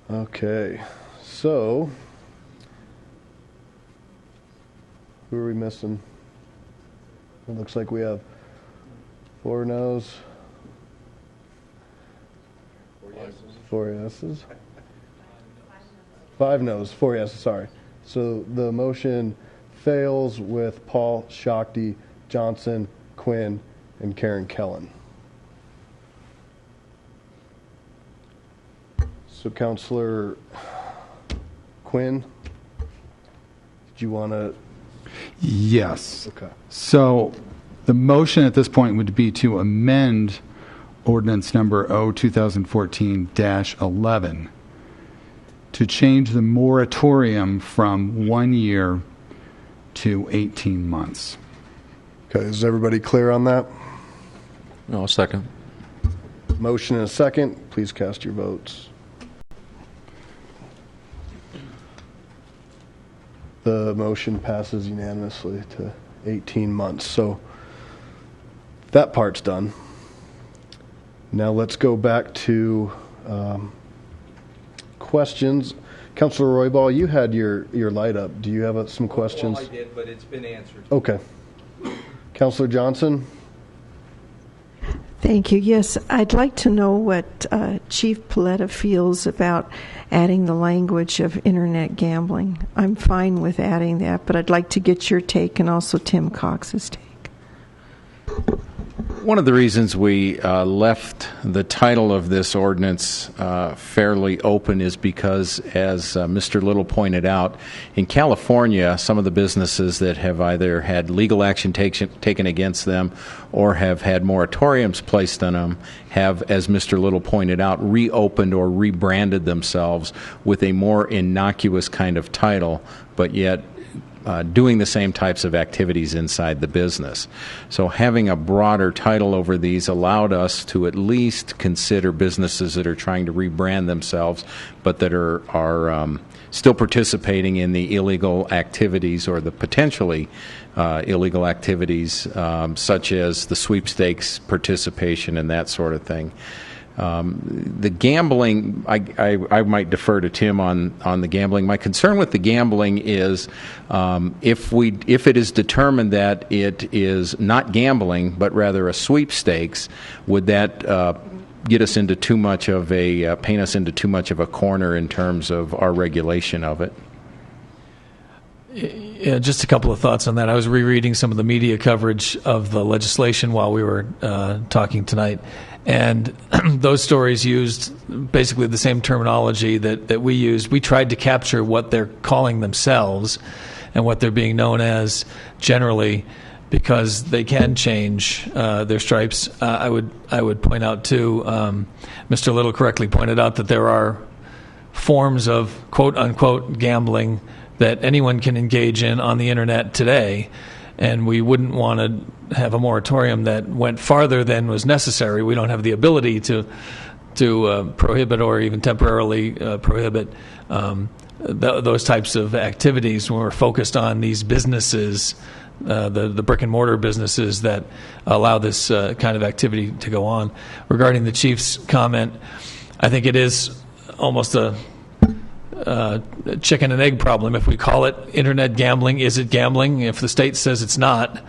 Okay, so who are we missing? It looks like we have 4 no's. 4 yeses. 5 noes, 4 yeses, sorry. So the motion fails with Paul, Shakti, Johnson, Quinn, and Karen Kellen. So Councilor Quinn, did you want to? Yes. Okay. So the motion at this point would be to amend ordinance number 2014-11 to change the moratorium from 1 year to 18 months. Okay, is everybody clear on that? No, second. Motion and a second. Please cast your votes. The motion passes unanimously to 18 months. So that part's done. Now let's go back to questions. Councilor Roybal, you had your light up. Do you have some questions? Well, I did, but it's been answered. Okay. Councilor Johnson? Thank you. Yes, I'd like to know what Chief Paletta feels about adding the language of internet gambling. I'm fine with adding that, but I'd like to get your take and also Tim Cox's take. One of the reasons we left the title of this ordinance fairly open is because, as Mr. Little pointed out, in California, some of the businesses that have either had legal action taken against them or have had moratoriums placed on them have, as Mr. Little pointed out, reopened or rebranded themselves with a more innocuous kind of title, but yet doing the same types of activities inside the business. So having a broader title over these allowed us to at least consider businesses that are trying to rebrand themselves, but that are still participating in the illegal activities or the potentially illegal activities, such as the sweepstakes participation and that sort of thing. The gambling, I might defer to Tim on the gambling. My concern with the gambling is if it is determined that it is not gambling but rather a sweepstakes, would that get us into too much of paint us into too much of a corner in terms of our regulation of it? Yeah, just a couple of thoughts on that. I was rereading some of the media coverage of the legislation while we were talking tonight, and those stories used basically the same terminology that we used. We tried to capture what they're calling themselves and what they're being known as generally, because they can change their stripes. I would point out too, Mr. Little correctly pointed out that there are forms of quote unquote gambling that anyone can engage in on the internet today, and we wouldn't want to have a moratorium that went farther than was necessary. We don't have the ability to prohibit or even temporarily prohibit those types of activities when we're focused on these businesses, the brick and mortar businesses that allow this kind of activity to go on. Regarding the chief's comment, I think it is almost a chicken and egg problem. If we call it internet gambling, is it gambling? If the state says it's not,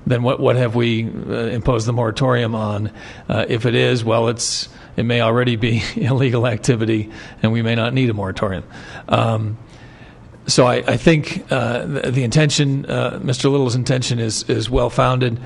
then what have we imposed the moratorium on? If it is, well, it may already be illegal activity, and we may not need a moratorium. So I think the intention, Mr. Little's intention, is well-founded.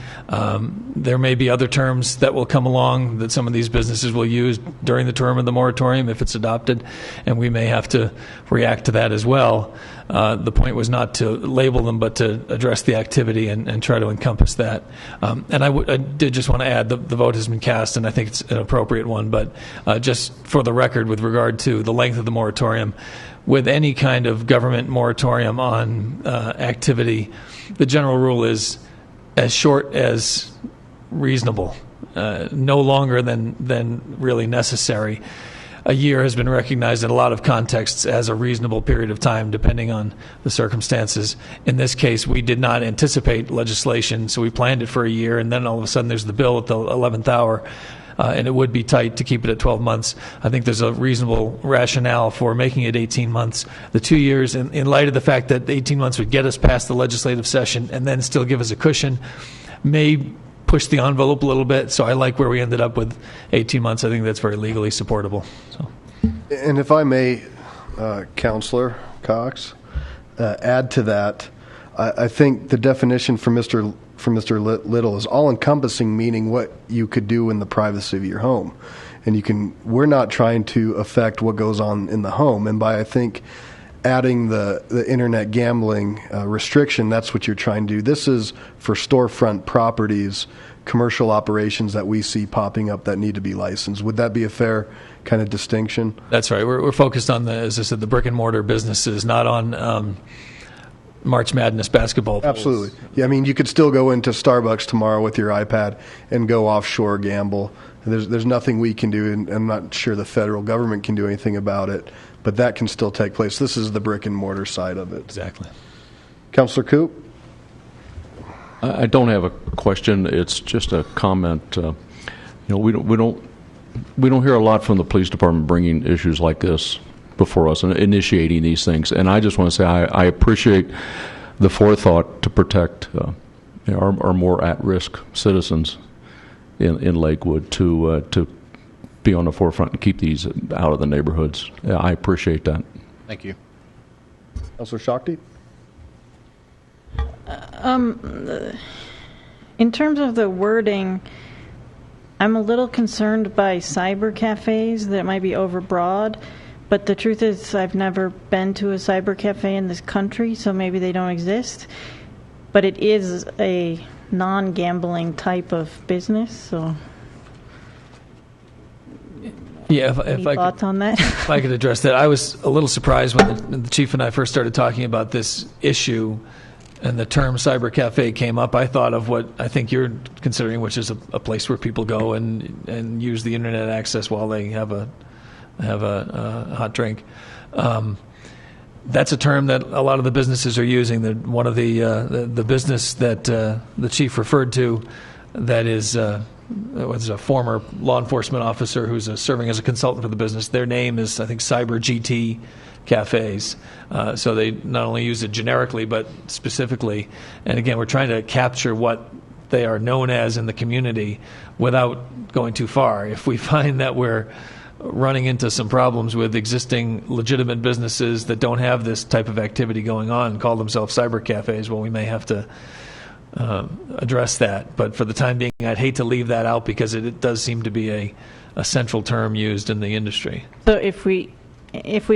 There may be other terms that will come along that some of these businesses will use during the term of the moratorium if it's adopted, and we may have to react to that as well. The point was not to label them, but to address the activity and try to encompass that. And I did just want to add, the vote has been cast, and I think it's an appropriate one, but just for the record, with regard to the length of the moratorium, with any kind of government moratorium on activity, the general rule is as short as reasonable, no longer than really necessary. A year has been recognized in a lot of contexts as a reasonable period of time, depending on the circumstances. In this case, we did not anticipate legislation, so we planned it for a year, and then all of a sudden there's the bill at the 11th hour. And it would be tight to keep it at 12 months. I think there's a reasonable rationale for making it 18 months. The 2 years, in light of the fact that 18 months would get us past the legislative session and then still give us a cushion, may push the envelope a little bit. So I like where we ended up with 18 months. I think that's very legally supportable. So, and if I may, Councillor Cox, add to that, I think the definition from Mr. Little is all-encompassing, meaning what you could do in the privacy of your home. And we're not trying to affect what goes on in the home. And by, I think, adding the internet gambling restriction, that's what you're trying to do. This is for storefront properties, commercial operations that we see popping up that need to be licensed. Would that be a fair kind of distinction? That's right. We're focused on, as I said, the brick and mortar businesses, not on March Madness basketball pools. Absolutely. Yeah, I mean, you could still go into Starbucks tomorrow with your iPad and go offshore gamble. There's nothing we can do, and I'm not sure the federal government can do anything about it, but that can still take place. This is the brick and mortar side of it. Exactly. Councillor Coop? I don't have a question. It's just a comment. We don't hear a lot from the police department bringing issues like this before us and initiating these things. And I just want to say I appreciate the forethought to protect our more at-risk citizens in Lakewood to be on the forefront and keep these out of the neighborhoods. I appreciate that. Thank you. Councillor Shakti? In terms of the wording, I'm a little concerned by cyber cafes that might be overbroad, but the truth is I've never been to a cyber cafe in this country, so maybe they don't exist. But it is a non-gambling type of business, so... Yeah, Any thoughts on that? If I could address that. I was a little surprised when the chief and I first started talking about this issue and the term cyber cafe came up. I thought of what I think you're considering, which is a place where people go and use the internet access while they have a hot drink. That's a term that a lot of the businesses are using. One of the business that the chief referred to that was a former law enforcement officer who's serving as a consultant for the business. Their name is, I think, Cyber GT Cafes. So they not only use it generically, but specifically. And again, we're trying to capture what they are known as in the community without going too far. If we find that we're running into some problems with existing legitimate businesses that don't have this type of activity going on and call themselves cyber cafes, well, we may have to address that. But for the time being, I'd hate to leave that out because it does seem to be a central term used in the industry. So if we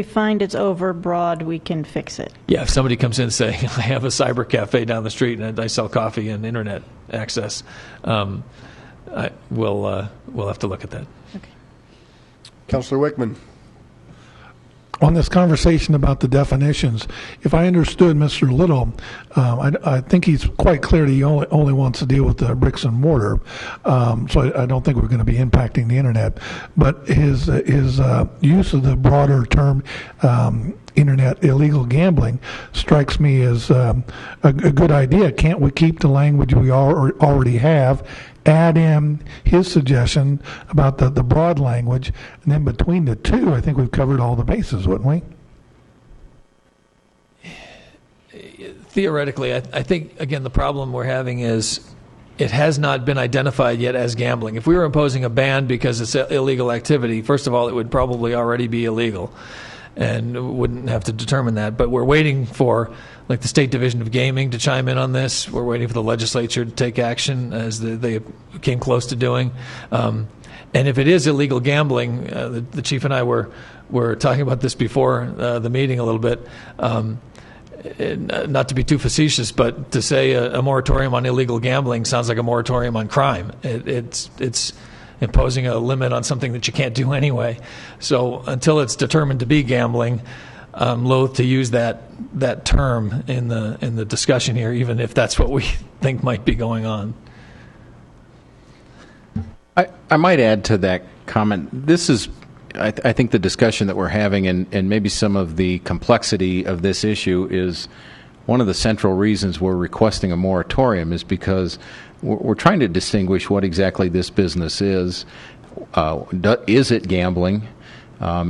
find it's overbroad, we can fix it. Yeah, if somebody comes in saying, I have a cyber cafe down the street and I sell coffee and internet access, we'll have to look at that. Okay. Councillor Wickman. On this conversation about the definitions, if I understood Mr. Little, I think he's quite clear that he only wants to deal with the bricks and mortar. So I don't think we're going to be impacting the internet. But his use of the broader term internet illegal gambling strikes me as a good idea. Can't we keep the language we already have? Add in his suggestion about the broad language, and then between the two, I think we've covered all the bases, wouldn't we? Theoretically, I think, again, the problem we're having is it has not been identified yet as gambling. If we were imposing a ban because it's illegal activity, first of all, it would probably already be illegal and wouldn't have to determine that. But we're waiting for, like, the State Division of Gaming to chime in on this. We're waiting for the legislature to take action, as they came close to doing. And if it is illegal gambling, the chief and I were talking about this before the meeting a little bit. Not to be too facetious, but to say a moratorium on illegal gambling sounds like a moratorium on crime. It's imposing a limit on something that you can't do anyway. So until it's determined to be gambling, I'm loath to use that term in the discussion here, even if that's what we think might be going on. I might add to that comment. This is, I think, the discussion that we're having, and maybe some of the complexity of this issue is one of the central reasons we're requesting a moratorium is because we're trying to distinguish what exactly this business is. Is it gambling?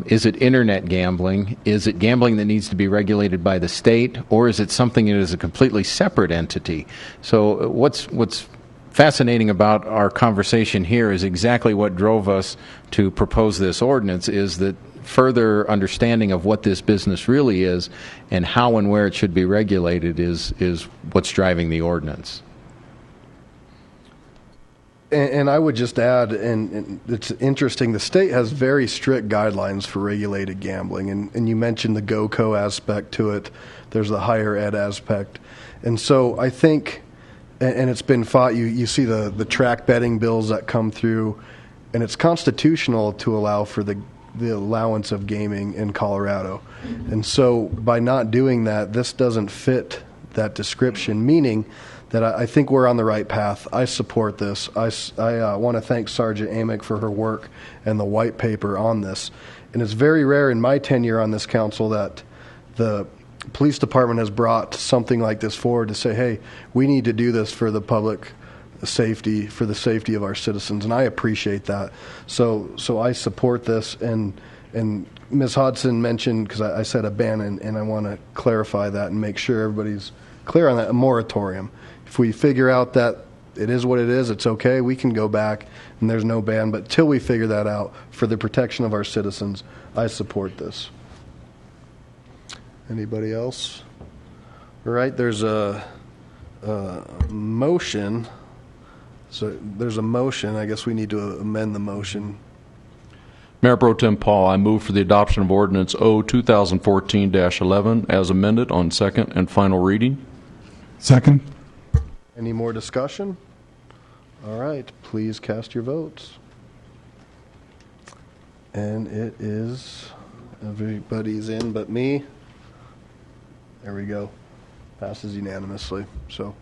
Is it internet gambling? Is it gambling that needs to be regulated by the state, or is it something that is a completely separate entity? So what's fascinating about our conversation here is exactly what drove us to propose this ordinance, is that further understanding of what this business really is and how and where it should be regulated is what's driving the ordinance. And I would just add, and it's interesting, the state has very strict guidelines for regulated gambling. And you mentioned the GOCO aspect to it. There's the higher ed aspect. And so I think, and it's been fought, you see the track betting bills that come through, and it's constitutional to allow for the allowance of gaming in Colorado. And so by not doing that, this doesn't fit that description, meaning that I think we're on the right path. I support this. I want to thank Sergeant Amick for her work and the white paper on this. And it's very rare in my tenure on this council that the police department has brought something like this forward to say, hey, we need to do this for the public safety, for the safety of our citizens, and I appreciate that. So I support this, and Ms. Hodson mentioned, because I said a ban, and I want to clarify that and make sure everybody's clear on that, a moratorium. If we figure out that it is what it is, it's okay, we can go back and there's no ban, but till we figure that out, for the protection of our citizens, I support this. Anybody else? All right, there's a motion. So there's a motion. I guess we need to amend the motion. Mayor Pro Tem Paul, I move for the adoption of Ordinance O 2014-11 as amended on second and final reading. Second. Any more discussion? All right, please cast your votes. And it is, everybody's in but me. There we go. Passes unanimously. So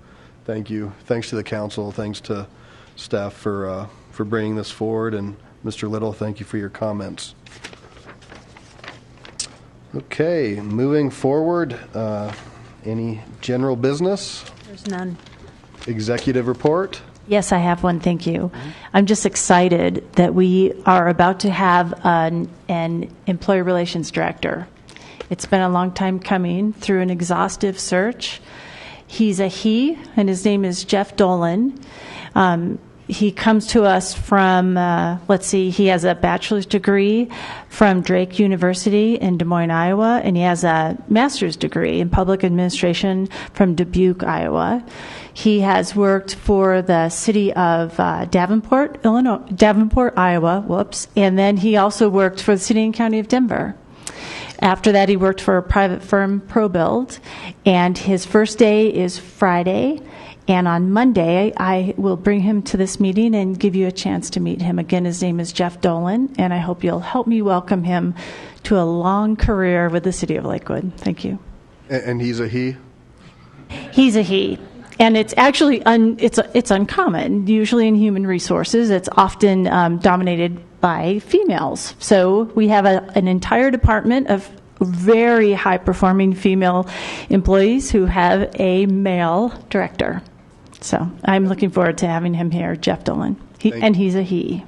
thank you. Thanks to the council. Thanks to staff for bringing this forward. And Mr. Little, thank you for your comments. Okay, moving forward, any general business? There's none. Executive report? Yes, I have one. Thank you. I'm just excited that we are about to have an employee relations director. It's been a long time coming through an exhaustive search. He's a he, and his name is Jeff Dolan. He comes to us from, he has a bachelor's degree from Drake University in Des Moines, Iowa, and he has a master's degree in public administration from Dubuque, Iowa. He has worked for the city of Davenport, Iowa, and then he also worked for the city and county of Denver. After that, he worked for a private firm, ProBuild, and his first day is Friday. And on Monday, I will bring him to this meeting and give you a chance to meet him. Again, his name is Jeff Dolan, and I hope you'll help me welcome him to a long career with the city of Lakewood. Thank you. And he's a he? He's a he. And it's actually it's uncommon. Usually in human resources, it's often dominated by females. So we have an entire department of very high-performing female employees who have a male director. So I'm looking forward to having him here, Jeff Dolan. He's a he.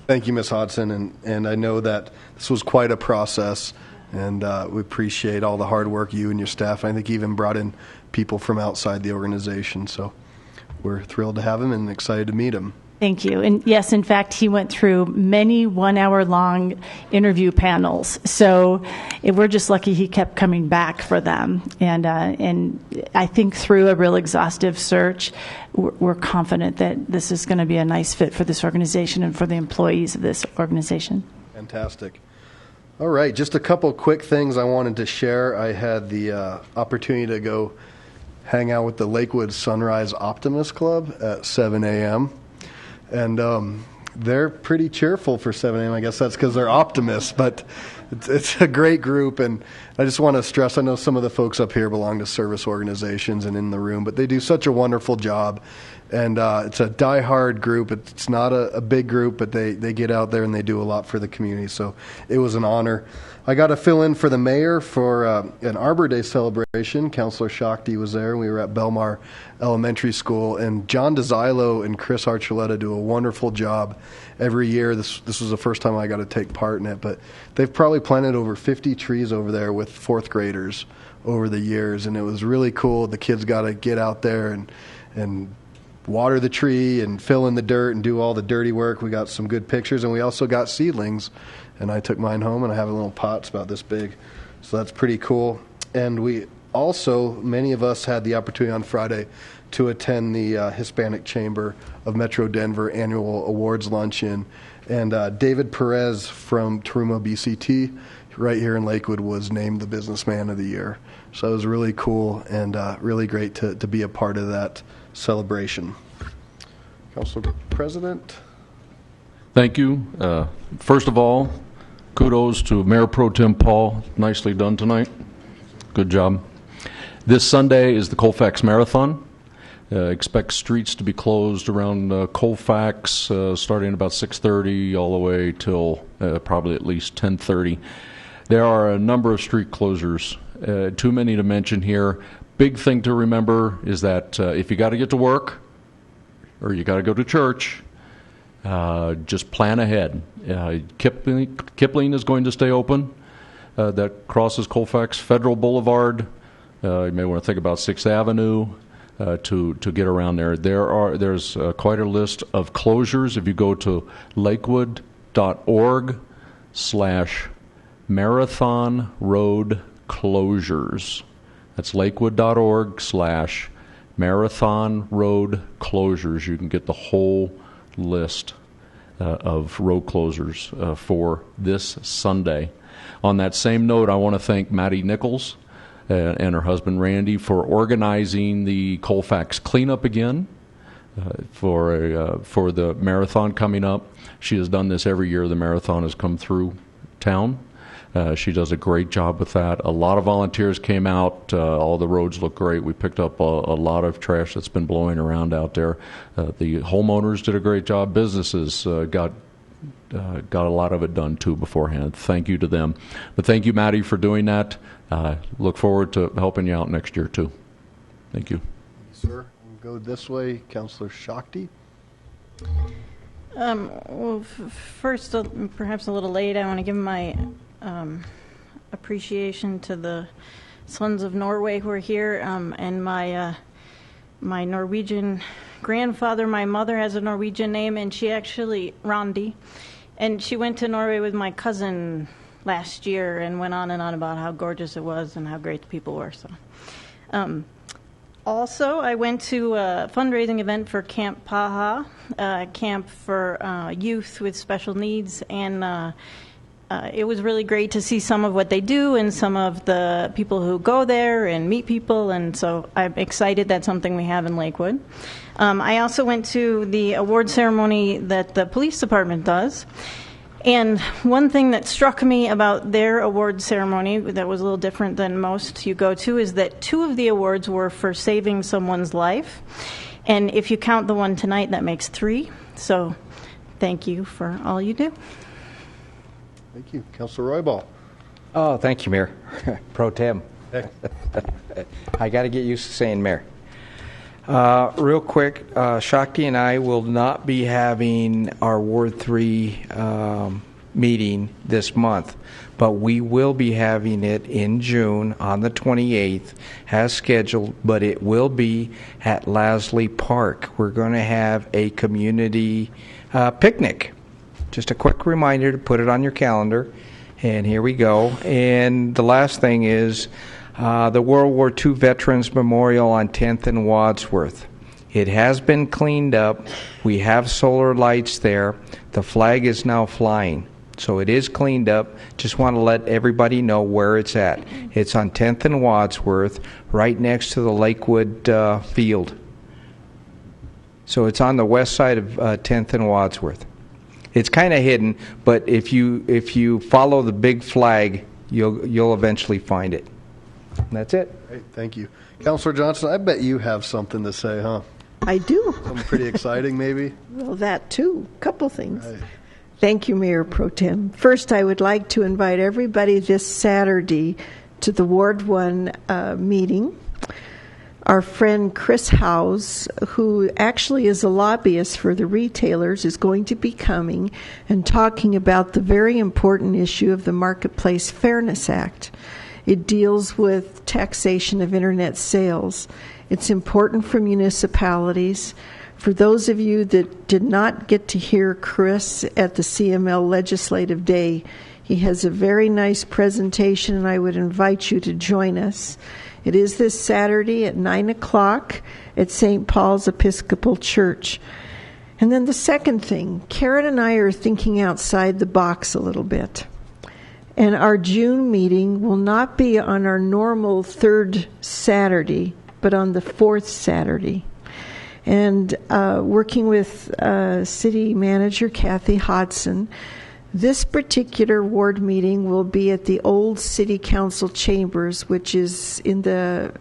Thank you, Ms. Hodson. And I know that this was quite a process, and we appreciate all the hard work you and your staff. I think even brought in people from outside the organization. So we're thrilled to have him and excited to meet him. Thank you. And yes, in fact, he went through many 1 hour long interview panels. So we're just lucky he kept coming back for them. And I think through a real exhaustive search, we're confident that this is going to be a nice fit for this organization and for the employees of this organization. Fantastic. All right, just a couple quick things I wanted to share. I had the opportunity to go hang out with the Lakewood Sunrise Optimist Club at 7 a.m. And they're pretty cheerful for 7 a.m. I guess that's because they're optimists, but it's a great group. And I just want to stress, I know some of the folks up here belong to service organizations and in the room, but they do such a wonderful job. And it's a diehard group. It's not a big group, but they get out there and they do a lot for the community. So it was an honor. I got to fill in for the mayor for an Arbor Day celebration. Councilor Shakti was there. We were at Belmar Elementary School, and John DeZilo and Chris Archuleta do a wonderful job every year. This was the first time I got to take part in it, but they've probably planted over 50 trees over there with fourth graders over the years, and it was really cool. The kids got to get out there and water the tree and fill in the dirt and do all the dirty work. We got some good pictures, and we also got seedlings. And I took mine home, and I have a little pot. It's about this big. So that's pretty cool. And we also, many of us had the opportunity on Friday to attend the Hispanic Chamber of Metro Denver annual awards luncheon. And David Perez from Taruma BCT, right here in Lakewood, was named the Businessman of the Year. So it was really cool and really great to be a part of that celebration. Council President. Thank you. First of all, kudos to Mayor Pro Tem Paul. Nicely done tonight. Good job. This Sunday is the Colfax Marathon. Expect streets to be closed around Colfax starting about 6:30 all the way till probably at least 10:30. There are a number of street closures, too many to mention here. Big thing to remember is that if you got to get to work or you got to go to church, just plan ahead. Kipling is going to stay open. That crosses Colfax Federal Boulevard. You may want to think about 6th Avenue to get around there. There's quite a list of closures. If you go to lakewood.org/marathon road closures. That's lakewood.org/marathon road closures. You can get the whole list of road closures for this Sunday. On that same note, I want to thank Maddie Nichols and her husband Randy for organizing the Colfax cleanup again for the marathon coming up. She has done this every year the marathon has come through town. She does a great job with that. A lot of volunteers came out. All the roads look great. We picked up a lot of trash that's been blowing around out there. The homeowners did a great job. Businesses got a lot of it done too beforehand. Thank you to them. But thank you, Maddie, for doing that. Look forward to helping you out next year too. Thank you. Sir, we'll go this way. Councilor Shakti. Well, first, perhaps a little late, I want to give my appreciation to the Sons of Norway who are here, and my Norwegian grandfather. My mother has a Norwegian name, and she actually, Randi, and she went to Norway with my cousin last year and went on and on about how gorgeous it was and how great the people were. So, also, I went to a fundraising event for Camp Paha, camp for youth with special needs, and it was really great to see some of what they do and some of the people who go there and meet people, and so I'm excited that's something we have in Lakewood. I also went to the award ceremony that the police department does, and one thing that struck me about their award ceremony that was a little different than most you go to is that 2 of the awards were for saving someone's life, and if you count the one tonight, that makes 3, so thank you for all you do. Thank you. Councilor Roybal. Oh, thank you, Mayor. Pro Tem. Hey. I got to get used to saying Mayor. Real quick, Shakti and I will not be having our Ward 3 meeting this month, but we will be having it in June on the 28th as scheduled, but it will be at Lasley Park. We're going to have a community picnic. Just a quick reminder to put it on your calendar. And here we go. And the last thing is the World War II Veterans Memorial on 10th and Wadsworth. It has been cleaned up. We have solar lights there. The flag is now flying. So it is cleaned up. Just want to let everybody know where it's at. It's on 10th and Wadsworth, right next to the Lakewood field. So it's on the west side of 10th and Wadsworth. It's kind of hidden, but if you follow the big flag, you'll eventually find it. And that's it. Great, thank you. Councilor Johnson, I bet you have something to say, huh? I do. Something pretty exciting, maybe? Well, that too. A couple things. Right. Thank you, Mayor Pro Tem. First, I would like to invite everybody this Saturday to the Ward 1 meeting. Our friend Chris Howes, who actually is a lobbyist for the retailers, is going to be coming and talking about the very important issue of the Marketplace Fairness Act. It deals with taxation of internet sales. It's important for municipalities, For those of you that did not get to hear Chris at the CML Legislative Day, he has a very nice presentation, and I would invite you to join us. It is this Saturday at 9 o'clock at St. Paul's Episcopal Church. And then the second thing, Karen and I are thinking outside the box a little bit. And our June meeting will not be on our normal third Saturday, but on the fourth Saturday. And working with City Manager Kathy Hodson, this particular ward meeting will be at the old City Council chambers, which is in the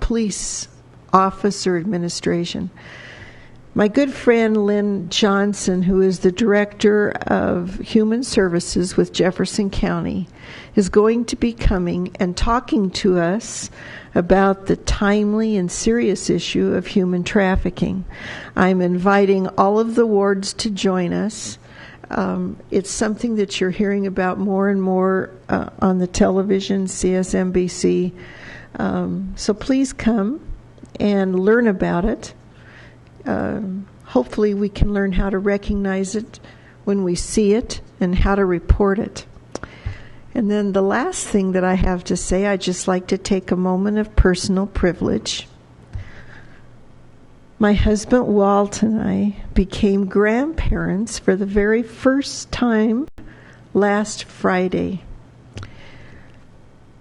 police office or administration. My good friend Lynn Johnson, who is the Director of Human Services with Jefferson County, is going to be coming and talking to us about the timely and serious issue of human trafficking. I'm inviting all of the wards to join us. It's something that you're hearing about more and more on the television, CSNBC. So please come and learn about it. Hopefully we can learn how to recognize it when we see it and how to report it. And then the last thing that I have to say, I'd just like to take a moment of personal privilege. My husband Walt and I became grandparents for the very first time last Friday.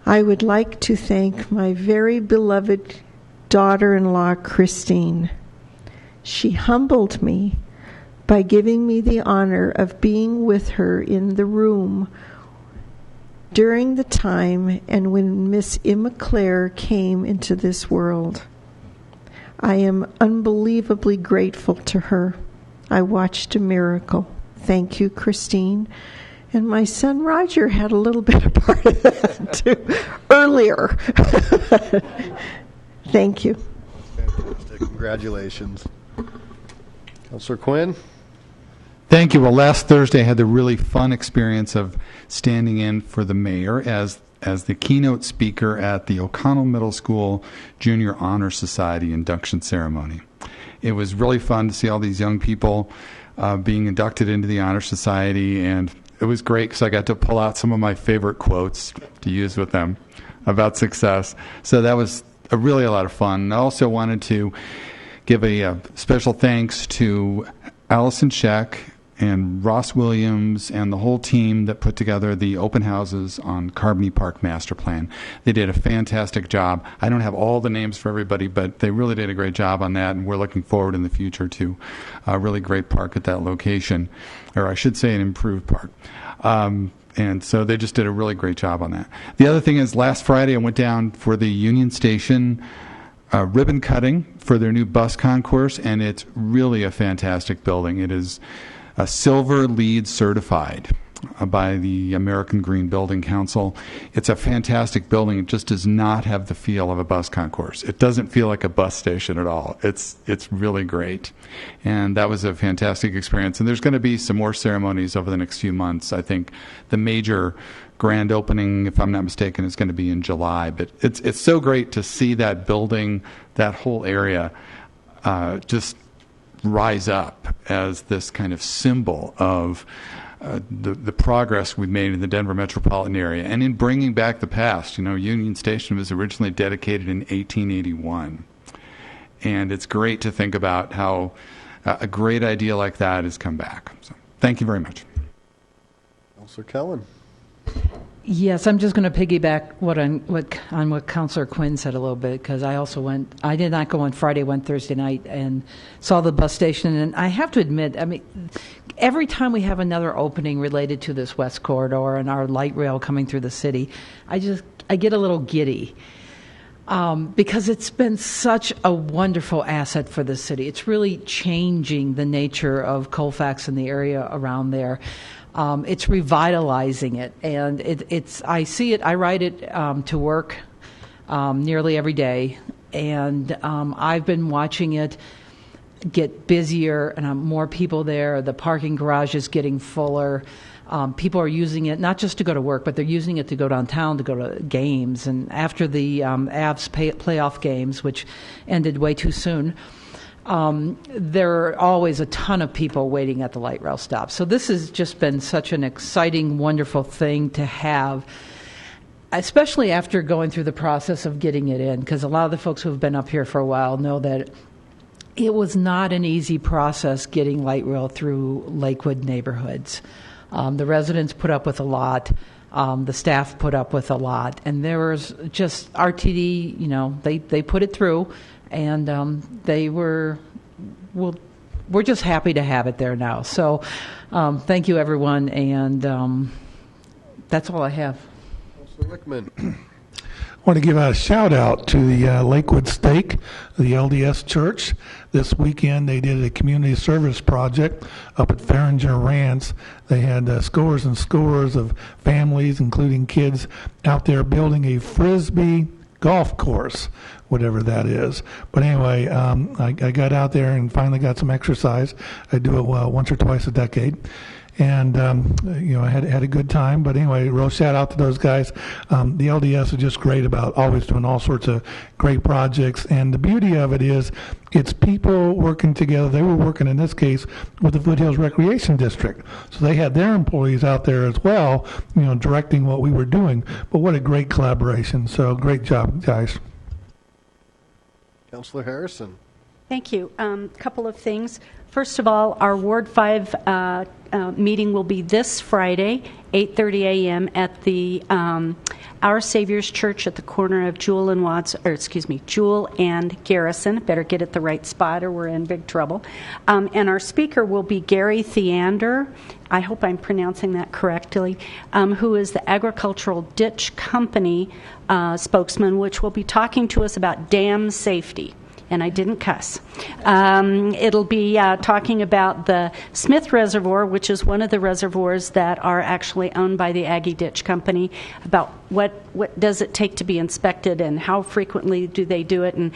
I would like to thank my very beloved daughter-in-law, Christine. She humbled me by giving me the honor of being with her in the room during the time and when Miss Emma Claire came into this world. I am unbelievably grateful to her. I watched a miracle. Thank you, Christine. And my son Roger had a little bit of part of that too, earlier. Thank you. That's fantastic. Congratulations. Councilor Quinn? Thank you. Well, last Thursday I had the really fun experience of standing in for the mayor as the keynote speaker at the O'Connell Middle School Junior Honor Society induction ceremony. It was really fun to see all these young people being inducted into the Honor Society, and it was great because I got to pull out some of my favorite quotes to use with them about success. So that was really a lot of fun. I also wanted to give a special thanks to Allison Scheck and Ross Williams and the whole team that put together the open houses on Carbony Park Master Plan. They did a fantastic job. I don't have all the names for everybody, but they really did a great job on that, and we're looking forward in the future to a really great park at that location, or I should say an improved park. And so they just did a really great job on that. The other thing is, last Friday I went down for the Union Station ribbon cutting for their new bus concourse, and it's really a fantastic building. It is a silver LEED certified by the American Green Building Council. It's a fantastic building. It just does not have the feel of a bus concourse. It doesn't feel like a bus station at all. It's really great. And that was a fantastic experience. And there's going to be some more ceremonies over the next few months. I think the major grand opening, if I'm not mistaken, is going to be in July. But it's so great to see that building, that whole area, just rise up as this kind of symbol of the progress we've made in the Denver metropolitan area and in bringing back the past. You know, Union Station was originally dedicated in 1881. And it's great to think about how a great idea like that has come back. So thank you very much. Councilor Kellen. Yes, I'm just going to piggyback on what Councilor Quinn said a little bit, because I also went. I did not go on Friday, went Thursday night and saw the bus station. And I have to admit, I mean, every time we have another opening related to this West Corridor and our light rail coming through the city, I get a little giddy. Because it's been such a wonderful asset for the city. It's really changing the nature of Colfax and the area around there. It's revitalizing it, and I see it. I ride it to work nearly every day, and I've been watching it get busier, and more people there. The parking garage is getting fuller. People are using it not just to go to work, but they're using it to go downtown to go to games. And after the Avs playoff games, which ended way too soon, there are always a ton of people waiting at the light rail stop. So this has just been such an exciting, wonderful thing to have, especially after going through the process of getting it in, because a lot of the folks who have been up here for a while know that it was not an easy process getting light rail through Lakewood neighborhoods. The residents put up with a lot. The staff put up with a lot. And there was just RTD, they put it through, and we're just happy to have it there now. So thank you, everyone, and that's all I have. Councilor Wickman. I want to give a shout out to the Lakewood Stake, the LDS Church. This weekend they did a community service project up at Farringer Ranch. They had scores and scores of families, including kids, out there building a Frisbee golf course, whatever that is. But anyway, I got out there and finally got some exercise. I do it once or twice a decade. And, I had a good time. But anyway, real shout out to those guys. The LDS is just great about always doing all sorts of great projects. And the beauty of it is it's people working together. They were working, in this case, with the Foothills Recreation District. So they had their employees out there as well, directing what we were doing. But what a great collaboration. So great job, guys. Councilor Harrison. Thank you. Couple of things. First of all, our Ward 5 meeting will be this Friday, 8:30 a.m. at the Our Savior's Church at the corner of Jewel and Garrison. Better get at the right spot or we're in big trouble. And our speaker will be Gary Theander. I hope I'm pronouncing that correctly, who is the Agricultural Ditch Company spokesman, which will be talking to us about dam safety. And I didn't cuss. It'll be talking about the Smith Reservoir, which is one of the reservoirs that are actually owned by the Aggie Ditch Company, about what does it take to be inspected and how frequently do they do it, and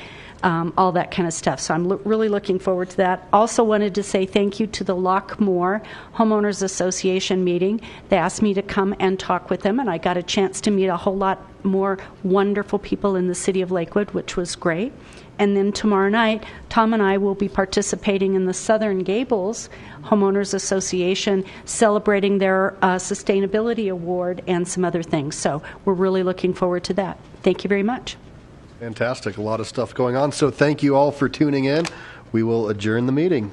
all that kind of stuff. So I'm really looking forward to that. Also wanted to say thank you to the Lockmore Homeowners Association meeting. They asked me to come and talk with them, and I got a chance to meet a whole lot more wonderful people in the city of Lakewood, which was great. And then tomorrow night, Tom and I will be participating in the Southern Gables Homeowners Association, celebrating their Sustainability Award and some other things. So we're really looking forward to that. Thank you very much. Fantastic. A lot of stuff going on. So thank you all for tuning in. We will adjourn the meeting.